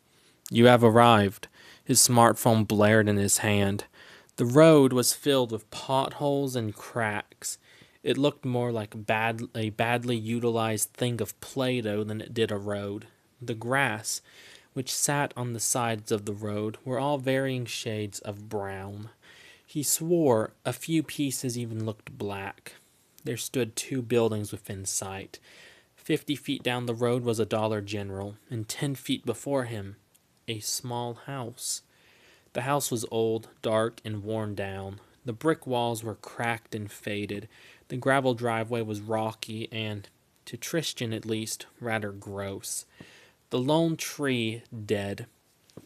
You have arrived. His smartphone blared in his hand. The road was filled with potholes and cracks. It looked more like a badly utilized thing of Play-Doh than it did a road. The grass, which sat on the sides of the road, were all varying shades of brown. He swore a few pieces even looked black. There stood 2 buildings within sight. 50 feet down the road was a Dollar General, and 10 feet before him, a small house. The house was old, dark, and worn down. The brick walls were cracked and faded. The gravel driveway was rocky and, to Tristan at least, rather gross. The lone tree dead.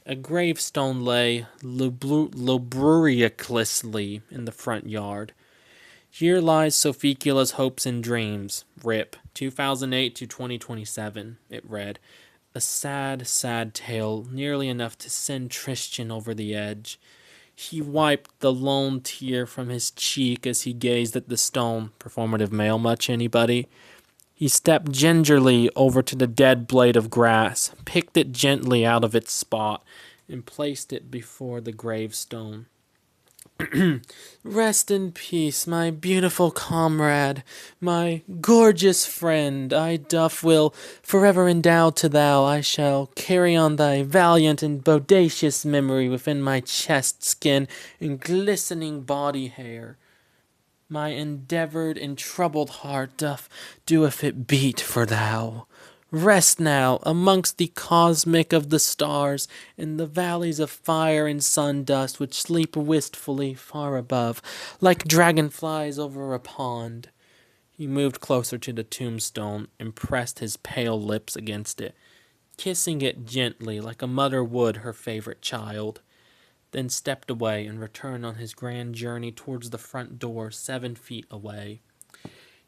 A gravestone lay lubriciously in the front yard. Here lies Sophicula's hopes and dreams. RIP. 2008 to 2027, it read. A sad, sad tale, nearly enough to send Tristan over the edge. He wiped the lone tear from his cheek as he gazed at the stone. Performative male much, anybody? He stepped gingerly over to the dead blade of grass, picked it gently out of its spot, and placed it before the gravestone. Rest in peace, my beautiful comrade, my gorgeous friend. I doth will forever endow to thou. I shall carry on thy valiant and bodacious memory within my chest skin and glistening body hair. My endeavoured and troubled heart doeth it beat for thou. Rest now amongst the cosmic of the stars, in the valleys of fire and sun dust which sleep wistfully far above, like dragonflies over a pond. He moved closer to the tombstone and pressed his pale lips against it, kissing it gently like a mother would her favorite child, then stepped away and returned on his grand journey towards the front door 7 feet away.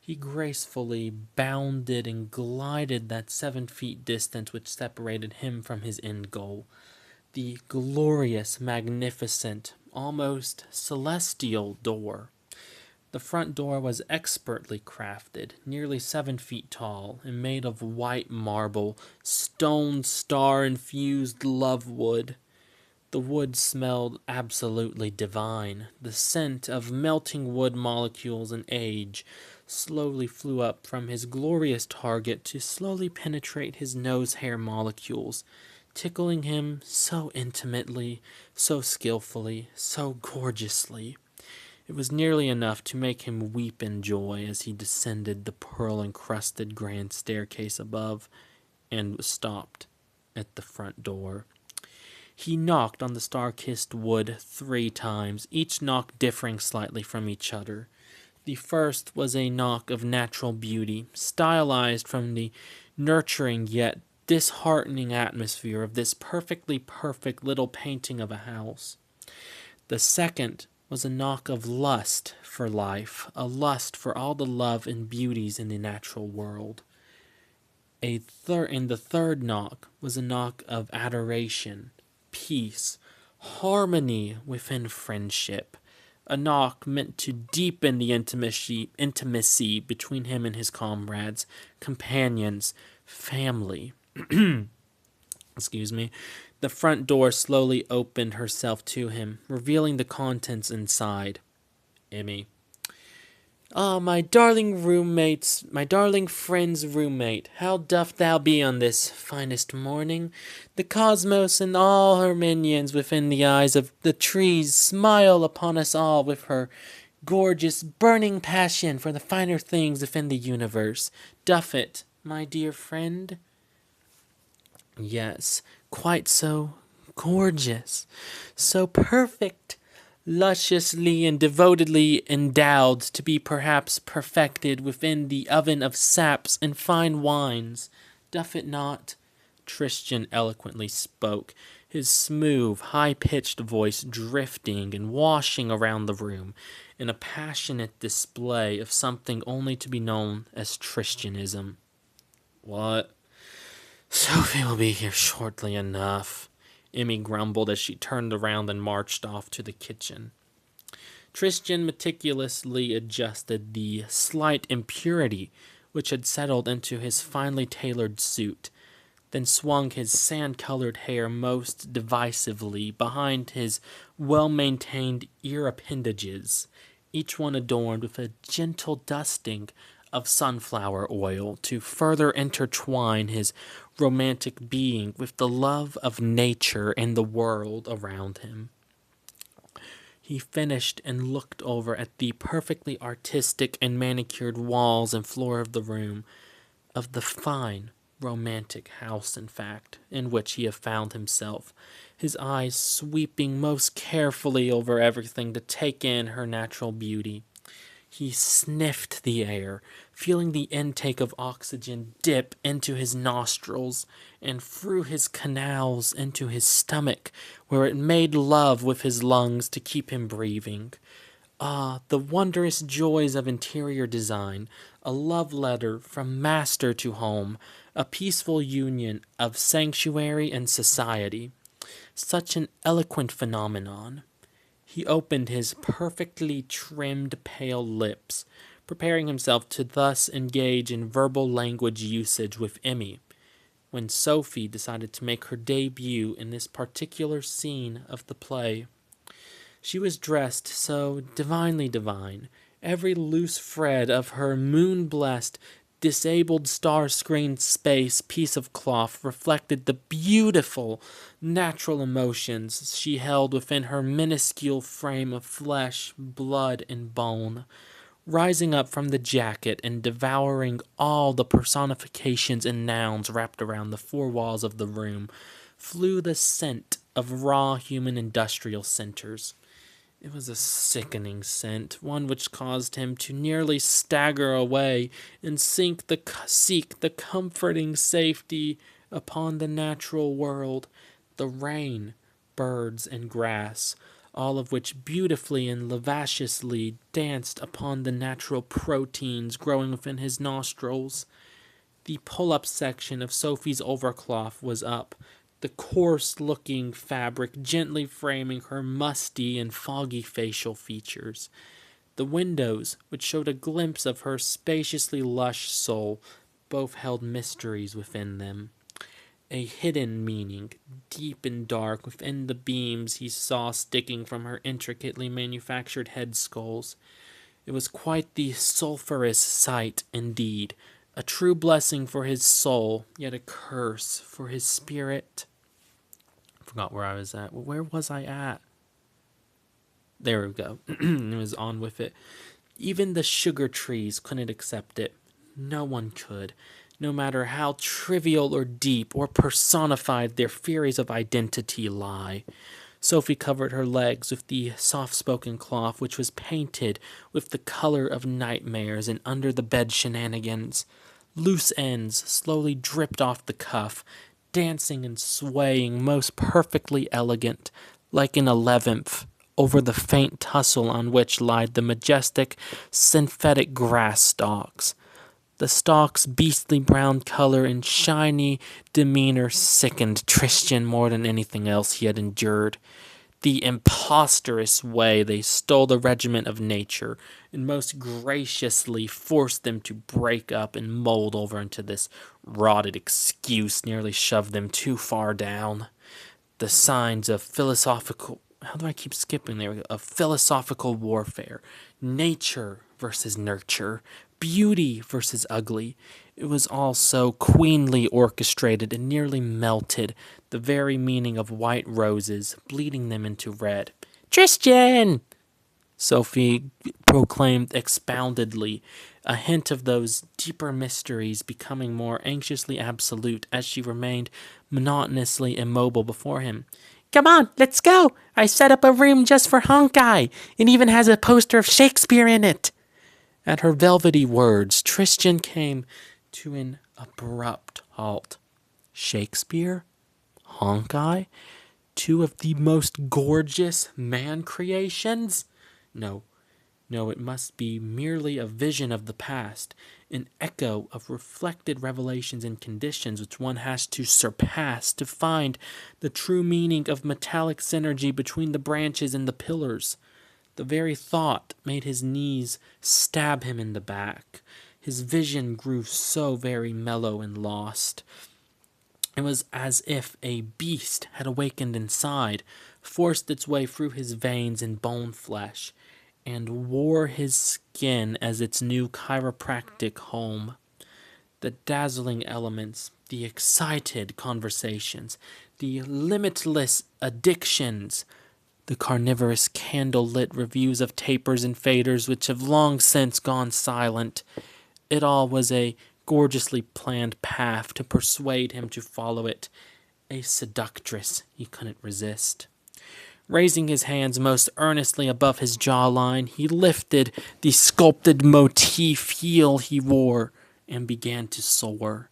He gracefully bounded and glided that 7 feet distance which separated him from his end goal. The glorious, magnificent, almost celestial door. The front door was expertly crafted, nearly 7 feet tall, and made of white marble, stone star-infused love wood. The wood smelled absolutely divine. The scent of melting wood molecules and age slowly flew up from his glorious target to slowly penetrate his nose hair molecules, tickling him so intimately, so skillfully, so gorgeously. It was nearly enough to make him weep in joy as he descended the pearl-encrusted grand staircase above and stopped at the front door. He knocked on the star-kissed wood 3 times, each knock differing slightly from each other. The first was a knock of natural beauty, stylized from the nurturing yet disheartening atmosphere of this perfectly perfect little painting of a house. The second was a knock of lust for life, a lust for all the love and beauties in the natural world. And the third knock was a knock of adoration, peace, harmony within friendship, a knock meant to deepen the intimacy between him and his comrades, companions, family. Excuse me. The front door slowly opened herself to him, revealing the contents inside. Emmy. Ah, my darling friend's roommate, how doth thou be on this finest morning? The cosmos and all her minions within the eyes of the trees smile upon us all with her gorgeous, burning passion for the finer things within the universe. Doth it, my dear friend? Yes, quite so gorgeous, so perfect, lusciously and devotedly endowed to be perhaps perfected within the oven of saps and fine wines. Doth it not? Tristan eloquently spoke, his smooth, high-pitched voice drifting and washing around the room in a passionate display of something only to be known as Tristianism. What? Sophie will be here shortly enough, Emmy grumbled as she turned around and marched off to the kitchen. Tristan meticulously adjusted the slight impurity which had settled into his finely tailored suit, then swung his sand-colored hair most decisively behind his well-maintained ear appendages, each one adorned with a gentle dusting of sunflower oil to further intertwine his romantic being with the love of nature and the world around him. He finished and looked over at the perfectly artistic and manicured walls and floor of the room, of the fine, romantic house, in fact, in which he had found himself, his eyes sweeping most carefully over everything to take in her natural beauty. He sniffed the air, feeling the intake of oxygen dip into his nostrils and through his canals into his stomach, where it made love with his lungs to keep him breathing. Ah, the wondrous joys of interior design, a love letter from master to home, a peaceful union of sanctuary and society. Such an eloquent phenomenon. He opened his perfectly trimmed pale lips, preparing himself to thus engage in verbal language usage with Emmy, when Sophie decided to make her debut in this particular scene of the play. She was dressed so divinely divine, every loose thread of her moon-blessed, disabled star-screened space piece of cloth reflected the beautiful, natural emotions she held within her minuscule frame of flesh, blood, and bone. Rising up from the jacket and devouring all the personifications and nouns wrapped around the four walls of the room, flew the scent of raw human industrial centers. It was a sickening scent, one which caused him to nearly stagger away and seek the comforting safety upon the natural world, the rain, birds, and grass, all of which beautifully and lavaciously danced upon the natural proteins growing within his nostrils. The pull-up section of Sophie's overcloth was up, the coarse-looking fabric gently framing her musty and foggy facial features. The windows, which showed a glimpse of her spaciously lush soul, both held mysteries within them. A hidden meaning, deep and dark, within the beams he saw sticking from her intricately manufactured head skulls. It was quite the sulphurous sight, indeed, a true blessing for his soul, yet a curse for his spirit. Forgot where I was at. Well, where was I at? There we go. It was on with it. Even the sugar trees couldn't accept it. No one could, no matter how trivial or deep or personified their theories of identity lie. Sophie covered her legs with the soft-spoken cloth which was painted with the color of nightmares and under-the-bed shenanigans. Loose ends slowly dripped off the cuff, dancing and swaying most perfectly elegant, like an 11th, over the faint tussle on which lied the majestic synthetic grass stalks. The stalk's beastly brown color and shiny demeanor sickened Tristan more than anything else he had endured. the impostorous way they stole the regiment of nature and most graciously forced them to break up and mold over into this rotted excuse nearly shoved them too far down. The signs of philosophical... How do I keep skipping? There we go. Of philosophical warfare. Nature versus nurture. Beauty versus ugly. It was all so queenly orchestrated and nearly melted the very meaning of white roses, bleeding them into red. "Tristan!" Sophie proclaimed expoundedly, a hint of those deeper mysteries becoming more anxiously absolute as she remained monotonously immobile before him. "Come on, let's go! I set up a room just for Honkai. It even has a poster of Shakespeare in it." At her velvety words, Tristan came to an abrupt halt. Shakespeare? Honkai? Two of the most gorgeous man creations? No, it must be merely a vision of the past, an echo of reflected revelations and conditions which one has to surpass to find the true meaning of metallic synergy between the branches and the pillars. The very thought made his knees stab him in the back. His vision grew so very mellow and lost. It was as if a beast had awakened inside, forced its way through his veins and bone flesh, and wore his skin as its new chiropractic home. The dazzling elements, the excited conversations, the limitless addictions, the carnivorous candle-lit reviews of tapers and faders which have long since gone silent. It all was a gorgeously planned path to persuade him to follow it. A seductress he couldn't resist. Raising his hands most earnestly above his jawline, he lifted the sculpted motif heel he wore and began to soar.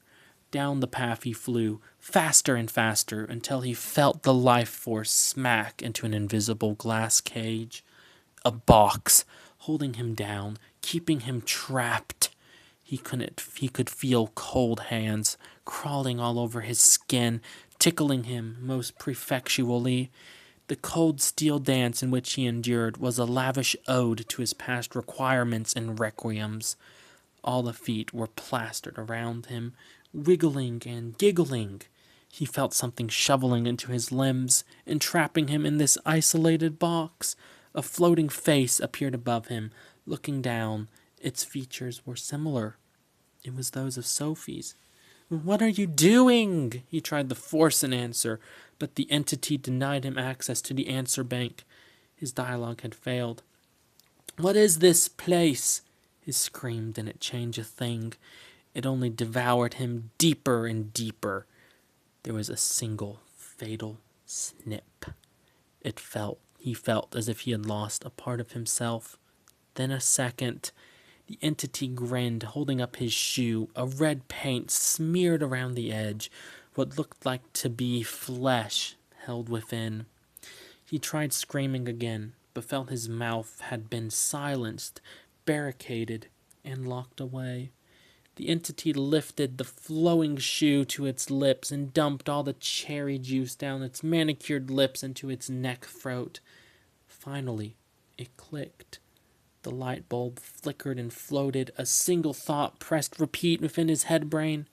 Down the path he flew, faster and faster, until he felt the life force smack into an invisible glass cage. A box, holding him down, keeping him trapped. He could feel cold hands crawling all over his skin, tickling him most prefectually. The cold steel dance in which he endured was a lavish ode to his past requirements and requiems. All the feet were plastered around him, wiggling and giggling. He felt something shoveling into his limbs, entrapping him in this isolated box. A floating face appeared above him, looking down. Its features were similar. It was those of Sophie's. "What are you doing?" He tried to force an answer, but the entity denied him access to the answer bank. His dialogue had failed. "What is this place?" He screamed, and it changed a thing. It only devoured him deeper and deeper. There was a single fatal snip. He felt as if he had lost a part of himself. Then a second. The entity grinned, holding up his shoe, a red paint smeared around the edge, what looked like to be flesh held within. He tried screaming again, but felt his mouth had been silenced, barricaded, and locked away. The entity lifted the flowing shoe to its lips and dumped all the cherry juice down its manicured lips into its neck throat. Finally, it clicked. The light bulb flickered and floated. A single thought pressed repeat within his head brain.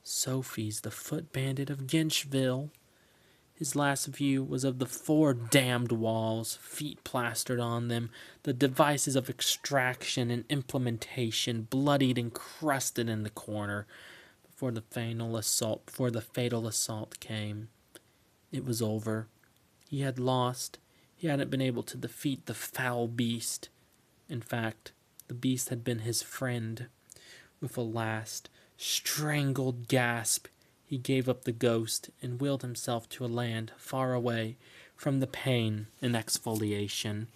Sophie's the foot bandit of Genchville. His last view was of the 4 damned walls, feet plastered on them, the devices of extraction and implementation bloodied and crusted in the corner, before the fatal assault came. It was over. He had lost. He hadn't been able to defeat the foul beast. In fact, the beast had been his friend. With a last, strangled gasp, he gave up the ghost and willed himself to a land far away from the pain and exfoliation.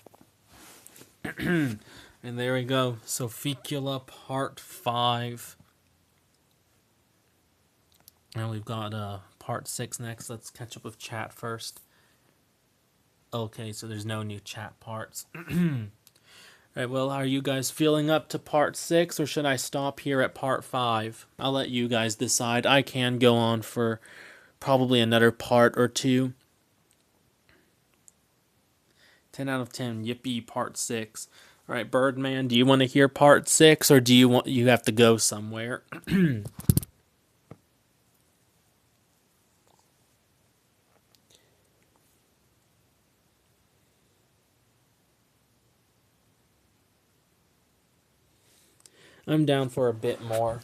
And there we go, Sophicula Part 5. Now we've got Part 6 next. Let's catch up with chat first. Okay, so there's no new chat parts. Alright, well, are you guys feeling up to Part 6, or should I stop here at Part 5? I'll let you guys decide. I can go on for probably another part or two. 10 out of 10. Yippee, part 6. All right, Birdman, do you want to hear part 6 or do you have to go somewhere? I'm down for a bit more.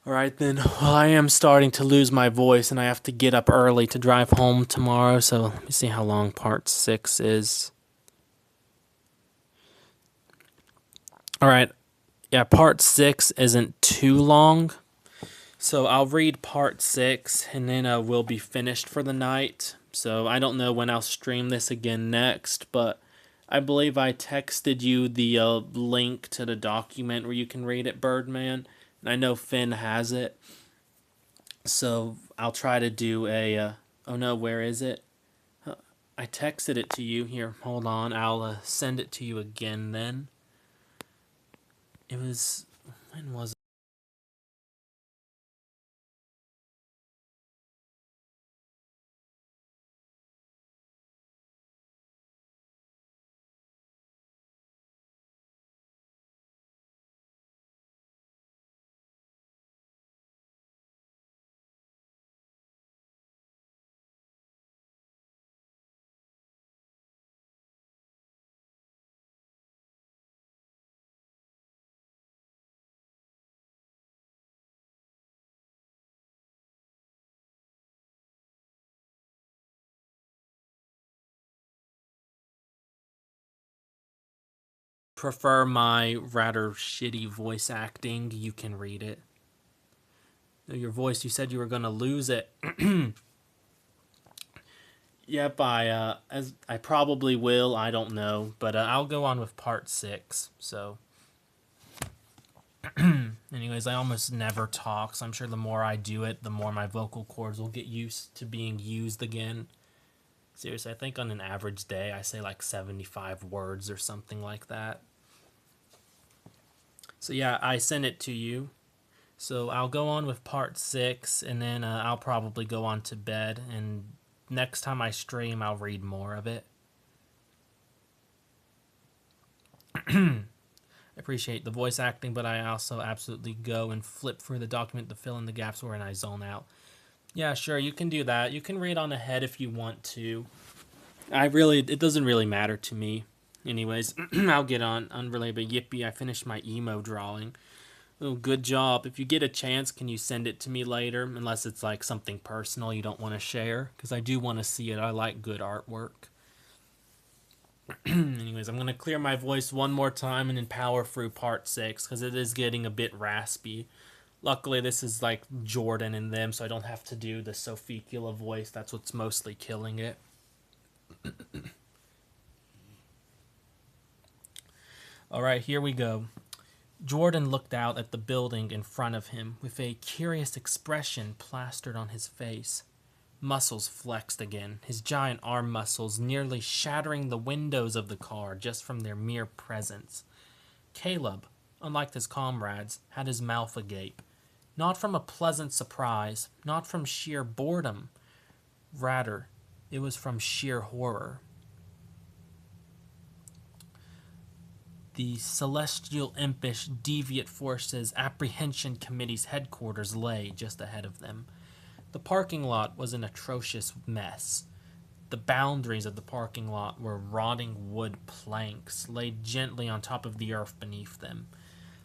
Alright then, well, I am starting to lose my voice and I have to get up early to drive home tomorrow, so let me see how long part 6 is. Alright, yeah, part 6 isn't too long, so I'll read part 6 and then we'll be finished for the night. So I don't know when I'll stream this again next, but I believe I texted you the link to the document where you can read it, Birdman. And I know Finn has it. So I'll try to do a... oh no, where is it? I texted it to you. Here, hold on. I'll send it to you again then. It was... when was it? Prefer my rather shitty voice acting, you can read it. Your voice, you said you were gonna lose it. Yep, I probably will. I don't know, but I'll go on with part 6. So, anyways, I almost never talk. So I'm sure the more I do it, the more my vocal cords will get used to being used again. Seriously, I think on an average day, I say like 75 words or something like that. So yeah, I sent it to you. So I'll go on with part 6, and then I'll probably go on to bed, and next time I stream, I'll read more of it. I appreciate the voice acting, but I also absolutely go and flip through the document to fill in the gaps wherein I zone out. Yeah, sure, you can do that. You can read on ahead if you want to. It doesn't really matter to me. Anyways, I'll get on. Unrelated, yippee, I finished my emo drawing. Oh, good job. If you get a chance, can you send it to me later? Unless it's like something personal you don't want to share. Because I do want to see it. I like good artwork. Anyways, I'm going to clear my voice one more time and then power through part 6. Because it is getting a bit raspy. Luckily, this is like Jordan and them. So I don't have to do the sophicula voice. That's what's mostly killing it. Alright, here we go. Jordan looked out at the building in front of him with a curious expression plastered on his face. Muscles flexed again, his giant arm muscles nearly shattering the windows of the car just from their mere presence. Caleb, unlike his comrades, had his mouth agape. Not from a pleasant surprise, not from sheer boredom. Rather, it was from sheer horror. The Celestial Impish Deviate Forces Apprehension Committee's headquarters lay just ahead of them. The parking lot was an atrocious mess. The boundaries of the parking lot were rotting wood planks laid gently on top of the earth beneath them.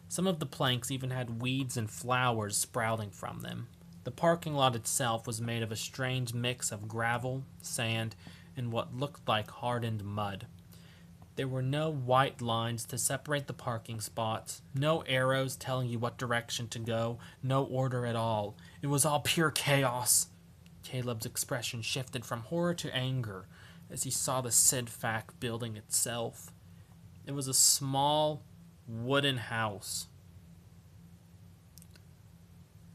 Some of the planks even had weeds and flowers sprouting from them. The parking lot itself was made of a strange mix of gravel, sand, and what looked like hardened mud. There were no white lines to separate the parking spots, no arrows telling you what direction to go, no order at all. It was all pure chaos. Caleb's expression shifted from horror to anger as he saw the Sidfac building itself. It was a small, wooden house.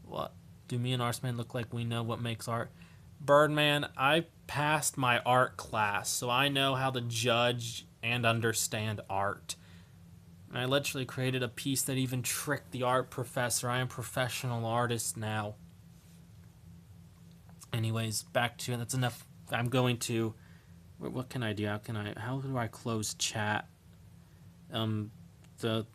What? Do me and Arsman look like we know what makes art? Birdman, I passed my art class, so I know how to judge and understand art. I literally created a piece that even tricked the art professor. I am a professional artist now. Anyways, back to it. That's enough. I'm going to What can I do? How do I close chat? The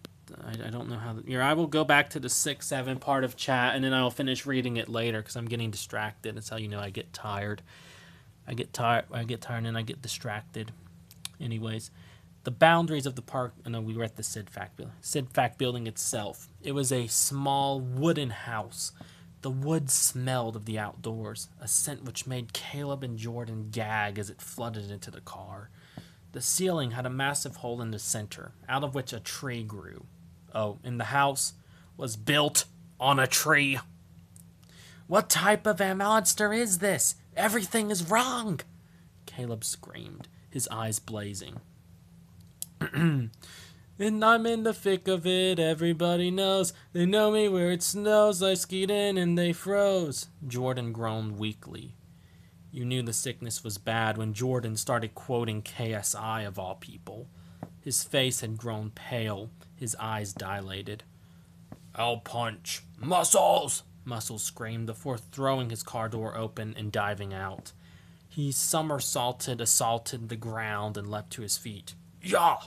I don't know how. Here, I will go back to the 6-7 part of chat, and then I will finish reading it later because I'm getting distracted. That's how you know I get tired. I get tired, and then I get distracted. Anyways, the boundaries of the park. Oh, no, we were at the SIDFAC building. SIDFAC building itself. It was a small wooden house. The wood smelled of the outdoors, a scent which made Caleb and Jordan gag as it flooded into the car. The ceiling had a massive hole in the center, out of which a tree grew. Oh, and the house was built on a tree. What type of a monster is this? Everything is wrong! Caleb screamed, his eyes blazing. And I'm in the thick of it, everybody knows. They know me where it snows, I skied in and they froze. Jordan groaned weakly. You knew the sickness was bad when Jordan started quoting KSI of all people. His face had grown pale, his eyes dilated. I'll punch. Muscles! Muscles screamed before throwing his car door open and diving out. He somersaulted, assaulted the ground, and leapt to his feet. Yah!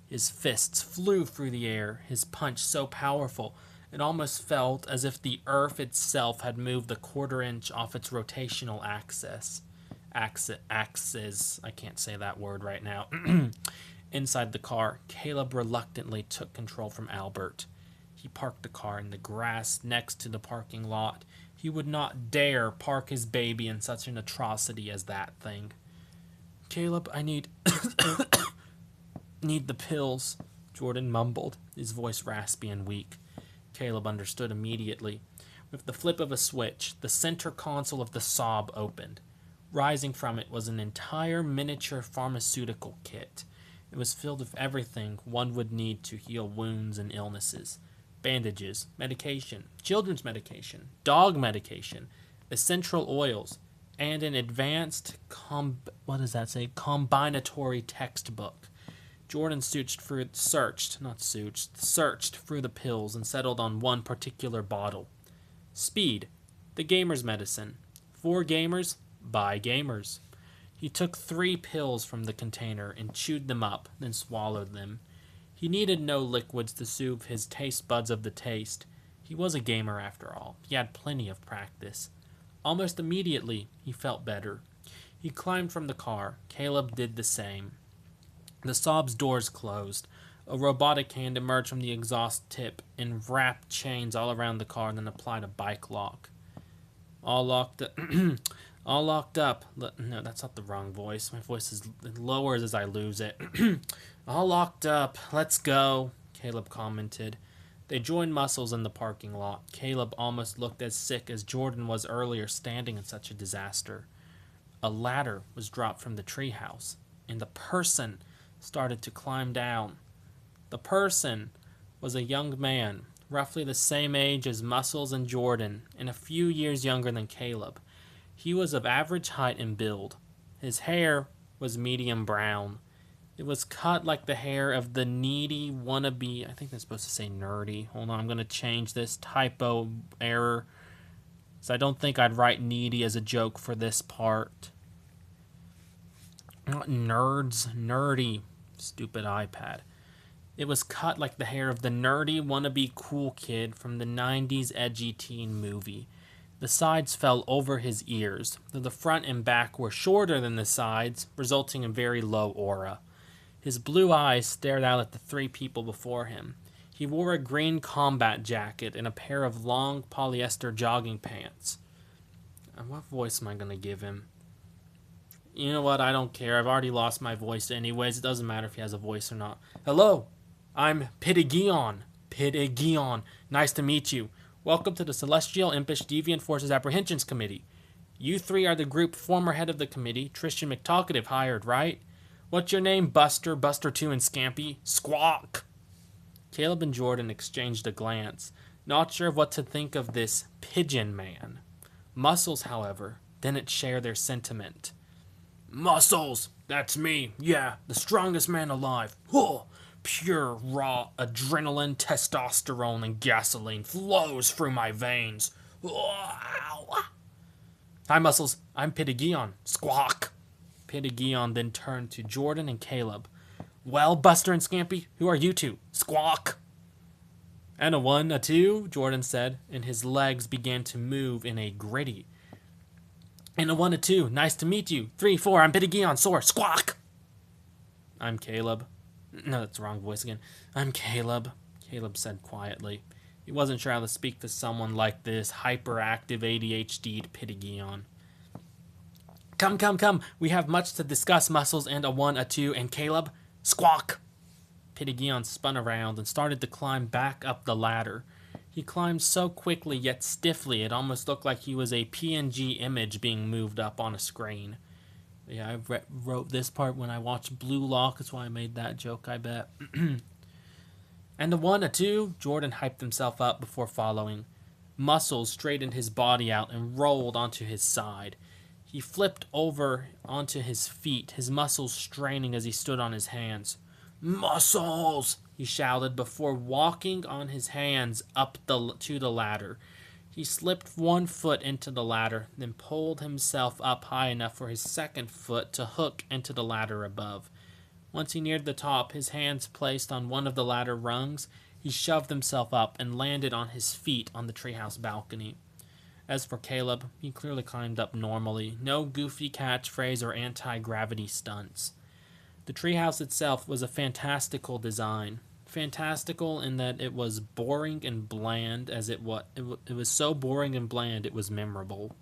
His fists flew through the air, his punch so powerful it almost felt as if the earth itself had moved a quarter-inch off its rotational axis. Axis. I can't say that word right now. Inside the car, Caleb reluctantly took control from Albert. He parked the car in the grass next to the parking lot. He would not dare park his baby in such an atrocity as that thing. Caleb, I need the pills, Jordan mumbled, his voice raspy and weak. Caleb understood immediately. With the flip of a switch, the center console of the Saab opened. Rising from it was an entire miniature pharmaceutical kit. It was filled with everything one would need to heal wounds and illnesses. Bandages, medication, children's medication, dog medication, essential oils, and an advanced combinatory textbook. Jordan searched through the pills and settled on one particular bottle. Speed, the gamer's medicine. For gamers, by gamers. He took 3 pills from the container and chewed them up, then swallowed them. He needed no liquids to soothe his taste buds of the taste. He was a gamer after all. He had plenty of practice. Almost immediately, he felt better. He climbed from the car. Caleb did the same. The Saab's doors closed. A robotic hand emerged from the exhaust tip and wrapped chains all around the car, then applied a bike lock. All locked up. All locked up. No, that's not the wrong voice. My voice is lowers as I lose it. All locked up. Let's go, Caleb commented. They joined Muscles in the parking lot. Caleb almost looked as sick as Jordan was earlier standing in such a disaster. A ladder was dropped from the treehouse, and the person started to climb down. The person was a young man, roughly the same age as Muscles and Jordan, and a few years younger than Caleb. He was of average height and build. His hair was medium brown. It was cut like the hair of the needy wannabe. I think that's supposed to say nerdy. Hold on, I'm going to change this typo error. So I don't think I'd write needy as a joke for this part. Not nerds, nerdy. Stupid iPad. It was cut like the hair of the nerdy wannabe cool kid from the 90s edgy teen movie. The sides fell over his ears, though the front and back were shorter than the sides, resulting in very low aura. His blue eyes stared out at the 3 people before him. He wore a green combat jacket and a pair of long polyester jogging pants. What voice am I going to give him? You know what? I don't care. I've already lost my voice anyways. It doesn't matter if he has a voice or not. Hello, I'm Pitagion. Pitagion. Nice to meet you. Welcome to the Celestial Impish Deviant Forces Apprehensions Committee. You 3 are the group former head of the committee, Tristan McTalkative, hired, right? What's your name, Buster, Buster2, and Scampy? Squawk! Caleb and Jordan exchanged a glance, not sure what to think of this pigeon man. Muscles, however, didn't share their sentiment. Muscles! That's me, yeah, the strongest man alive. Huh. Pure, raw adrenaline, testosterone, and gasoline flows through my veins. Hi, Muscles. I'm Pitagion. Squawk. Pitagion then turned to Jordan and Caleb. Well, Buster and Scampy, who are you two? Squawk! And a 1, a 2, Jordan said, and his legs began to move in a gritty. And a 1, a 2, nice to meet you. 3, 4, I'm Pitagion, soar, squawk! I'm Caleb. No, that's the wrong voice again. I'm Caleb, Caleb said quietly. He wasn't sure how to speak to someone like this hyperactive ADHD'd Pitagion. Come, we have much to discuss, Muscles, and a 1, a 2, and Caleb, squawk! Pitagion spun around and started to climb back up the ladder. He climbed so quickly yet stiffly it almost looked like he was a PNG image being moved up on a screen. Yeah, I wrote this part when I watched Blue Lock. That's why I made that joke, I bet. And a 1, a 2, Jordan hyped himself up before following. Muscles straightened his body out and rolled onto his side. He flipped over onto his feet, his muscles straining as he stood on his hands. Muscles! He shouted before walking on his hands up to the ladder. He slipped one foot into the ladder, then pulled himself up high enough for his second foot to hook into the ladder above. Once he neared the top, his hands placed on one of the ladder rungs, he shoved himself up and landed on his feet on the treehouse balcony. As for Caleb, he clearly climbed up normally, no goofy catchphrase or anti-gravity stunts. The treehouse itself was a fantastical design. Fantastical in that it was boring and bland, as it was so boring and bland it was memorable.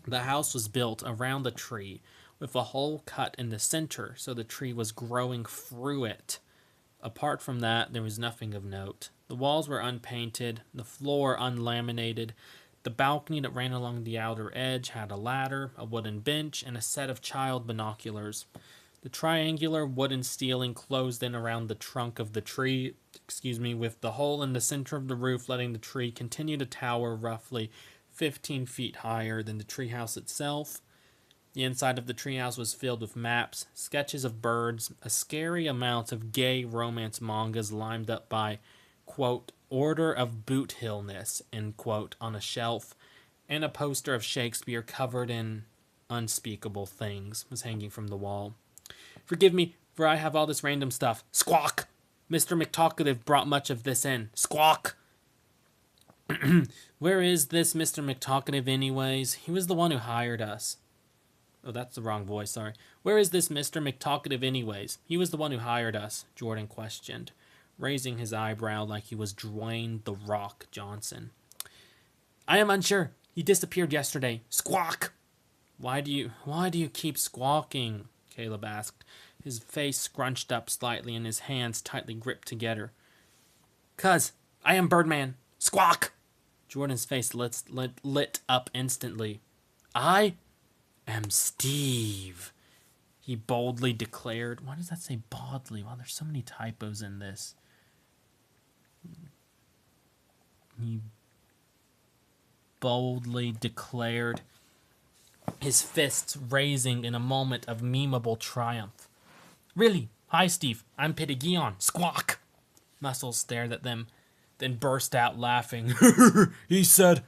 The house was built around the tree, with a hole cut in the center so the tree was growing through it. Apart from that, there was nothing of note. The walls were unpainted, the floor unlaminated. The balcony that ran along the outer edge had a ladder, a wooden bench, and a set of child binoculars. The triangular wooden ceiling closed in around the trunk of the tree, with the hole in the center of the roof letting the tree continue to tower roughly 15 feet higher than the treehouse itself. The inside of the treehouse was filled with maps, sketches of birds, a scary amount of gay romance mangas lined up by, quote, Order of Boot Hillness, end quote, on a shelf, and a poster of Shakespeare covered in unspeakable things was hanging from the wall. Forgive me, for I have all this random stuff. Squawk! Mr. McTalkative brought much of this in. Squawk! Where is this Mr. McTalkative anyways? He was the one who hired us. Oh, that's the wrong voice, sorry. Where is this Mr. McTalkative anyways? He was the one who hired us, Jordan questioned, raising his eyebrow like he was Dwayne "The Rock" Johnson. I am unsure. He disappeared yesterday. Squawk! Why do you keep squawking? Caleb asked, his face scrunched up slightly and his hands tightly gripped together. 'Cause I am Birdman. Squawk! Jordan's face lit up instantly. I am Steve, he boldly declared. Why does that say boldly? Wow, there's so many typos in this. He boldly declared, his fists raising in a moment of memeable triumph. Really? Hi, Steve. I'm Pitagion. Squawk! Muscles stared at them, then burst out laughing. He said,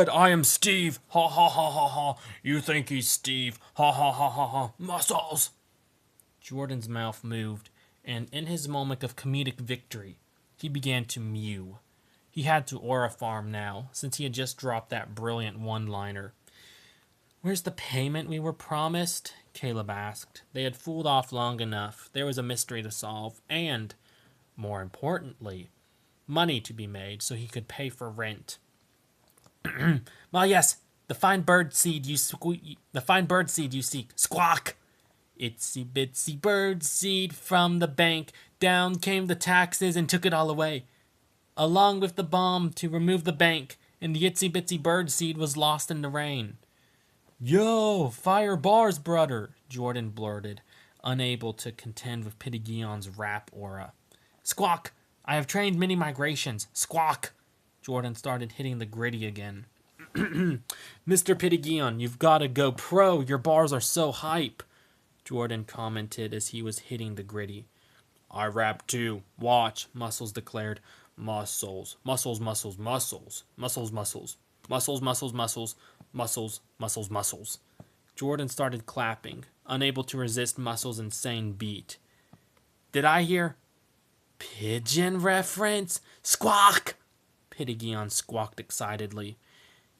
I am Steve. Ha ha ha ha ha. You think he's Steve. Ha ha ha ha ha. Muscles! Jordan's mouth moved, and in his moment of comedic victory, he began to mew. He had to aura farm now, since he had just dropped that brilliant one-liner. Where's the payment we were promised? Caleb asked. They had fooled off long enough. There was a mystery to solve, and, more importantly, money to be made so he could pay for rent. Well, yes, the fine bird seed you seek. Squawk! Itsy bitsy bird seed from the bank. Down came the taxes and took it all away, along with the bomb to remove the bank, and the itsy bitsy bird seed was lost in the rain. Yo, fire bars, brother, Jordan blurted, unable to contend with Pitagion's rap aura. Squawk! I have trained many migrations. Squawk! Jordan started hitting the gritty again. Mr. Pitagion, you've got to go pro. Your bars are so hype, Jordan commented as he was hitting the gritty. I rap too. Watch, Muscles declared. Muscles, muscles, muscles, muscles, muscles, muscles, muscles, muscles, muscles, muscles, muscles, muscles. Jordan started clapping, unable to resist muscle's insane beat. Did I hear pigeon reference? Squawk! Pitagion squawked excitedly.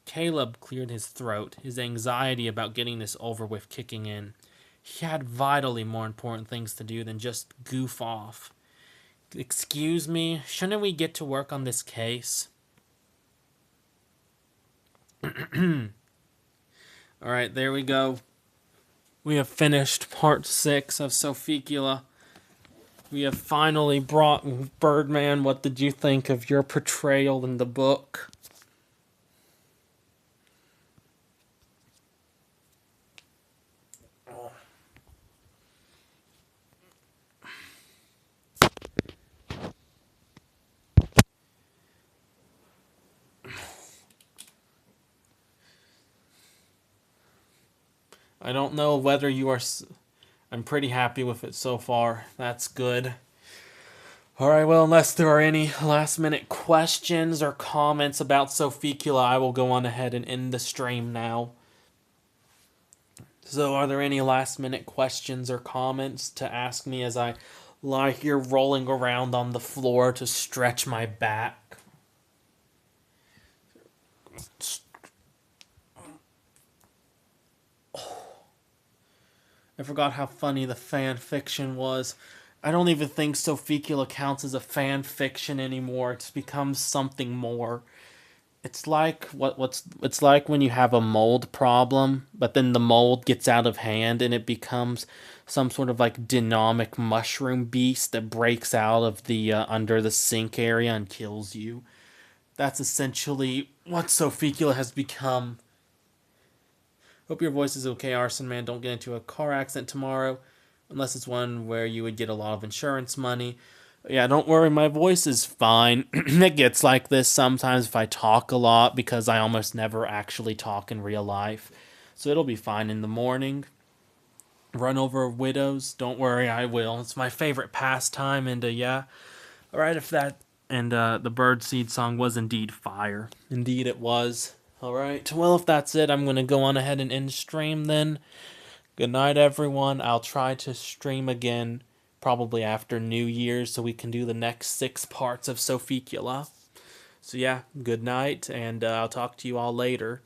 Caleb cleared his throat, his anxiety about getting this over with kicking in. He had vitally more important things to do than just goof off. Excuse me, shouldn't we get to work on this case? Alright, there we go. We have finished part 6 of Sophicula. We have finally brought Birdman. What did you think of your portrayal in the book? I don't know whether you are... I'm pretty happy with it so far. That's good. Alright, well, unless there are any last-minute questions or comments about Sophicula, I will go on ahead and end the stream now. So, are there any last-minute questions or comments to ask me as I lie here rolling around on the floor to stretch my back? I forgot how funny the fan fiction was. I don't even think Sophicula counts as a fan fiction anymore. It's become something more. It's like it's like when you have a mold problem, but then the mold gets out of hand and it becomes some sort of like dynamic mushroom beast that breaks out of the under the sink area and kills you. That's essentially what Sophicula has become. Hope your voice is okay, Arson Man. Don't get into a car accident tomorrow. Unless it's one where you would get a lot of insurance money. Yeah, don't worry, my voice is fine. It gets like this sometimes if I talk a lot because I almost never actually talk in real life. So it'll be fine in the morning. Run over widows. Don't worry, I will. It's my favorite pastime, and yeah. Alright, if that... And the birdseed song was indeed fire. Indeed it was. Alright, well, if that's it, I'm going to go on ahead and end stream then. Good night, everyone. I'll try to stream again, probably after New Year's, so we can do the next 6 parts of Sophicula. So yeah, good night, and I'll talk to you all later.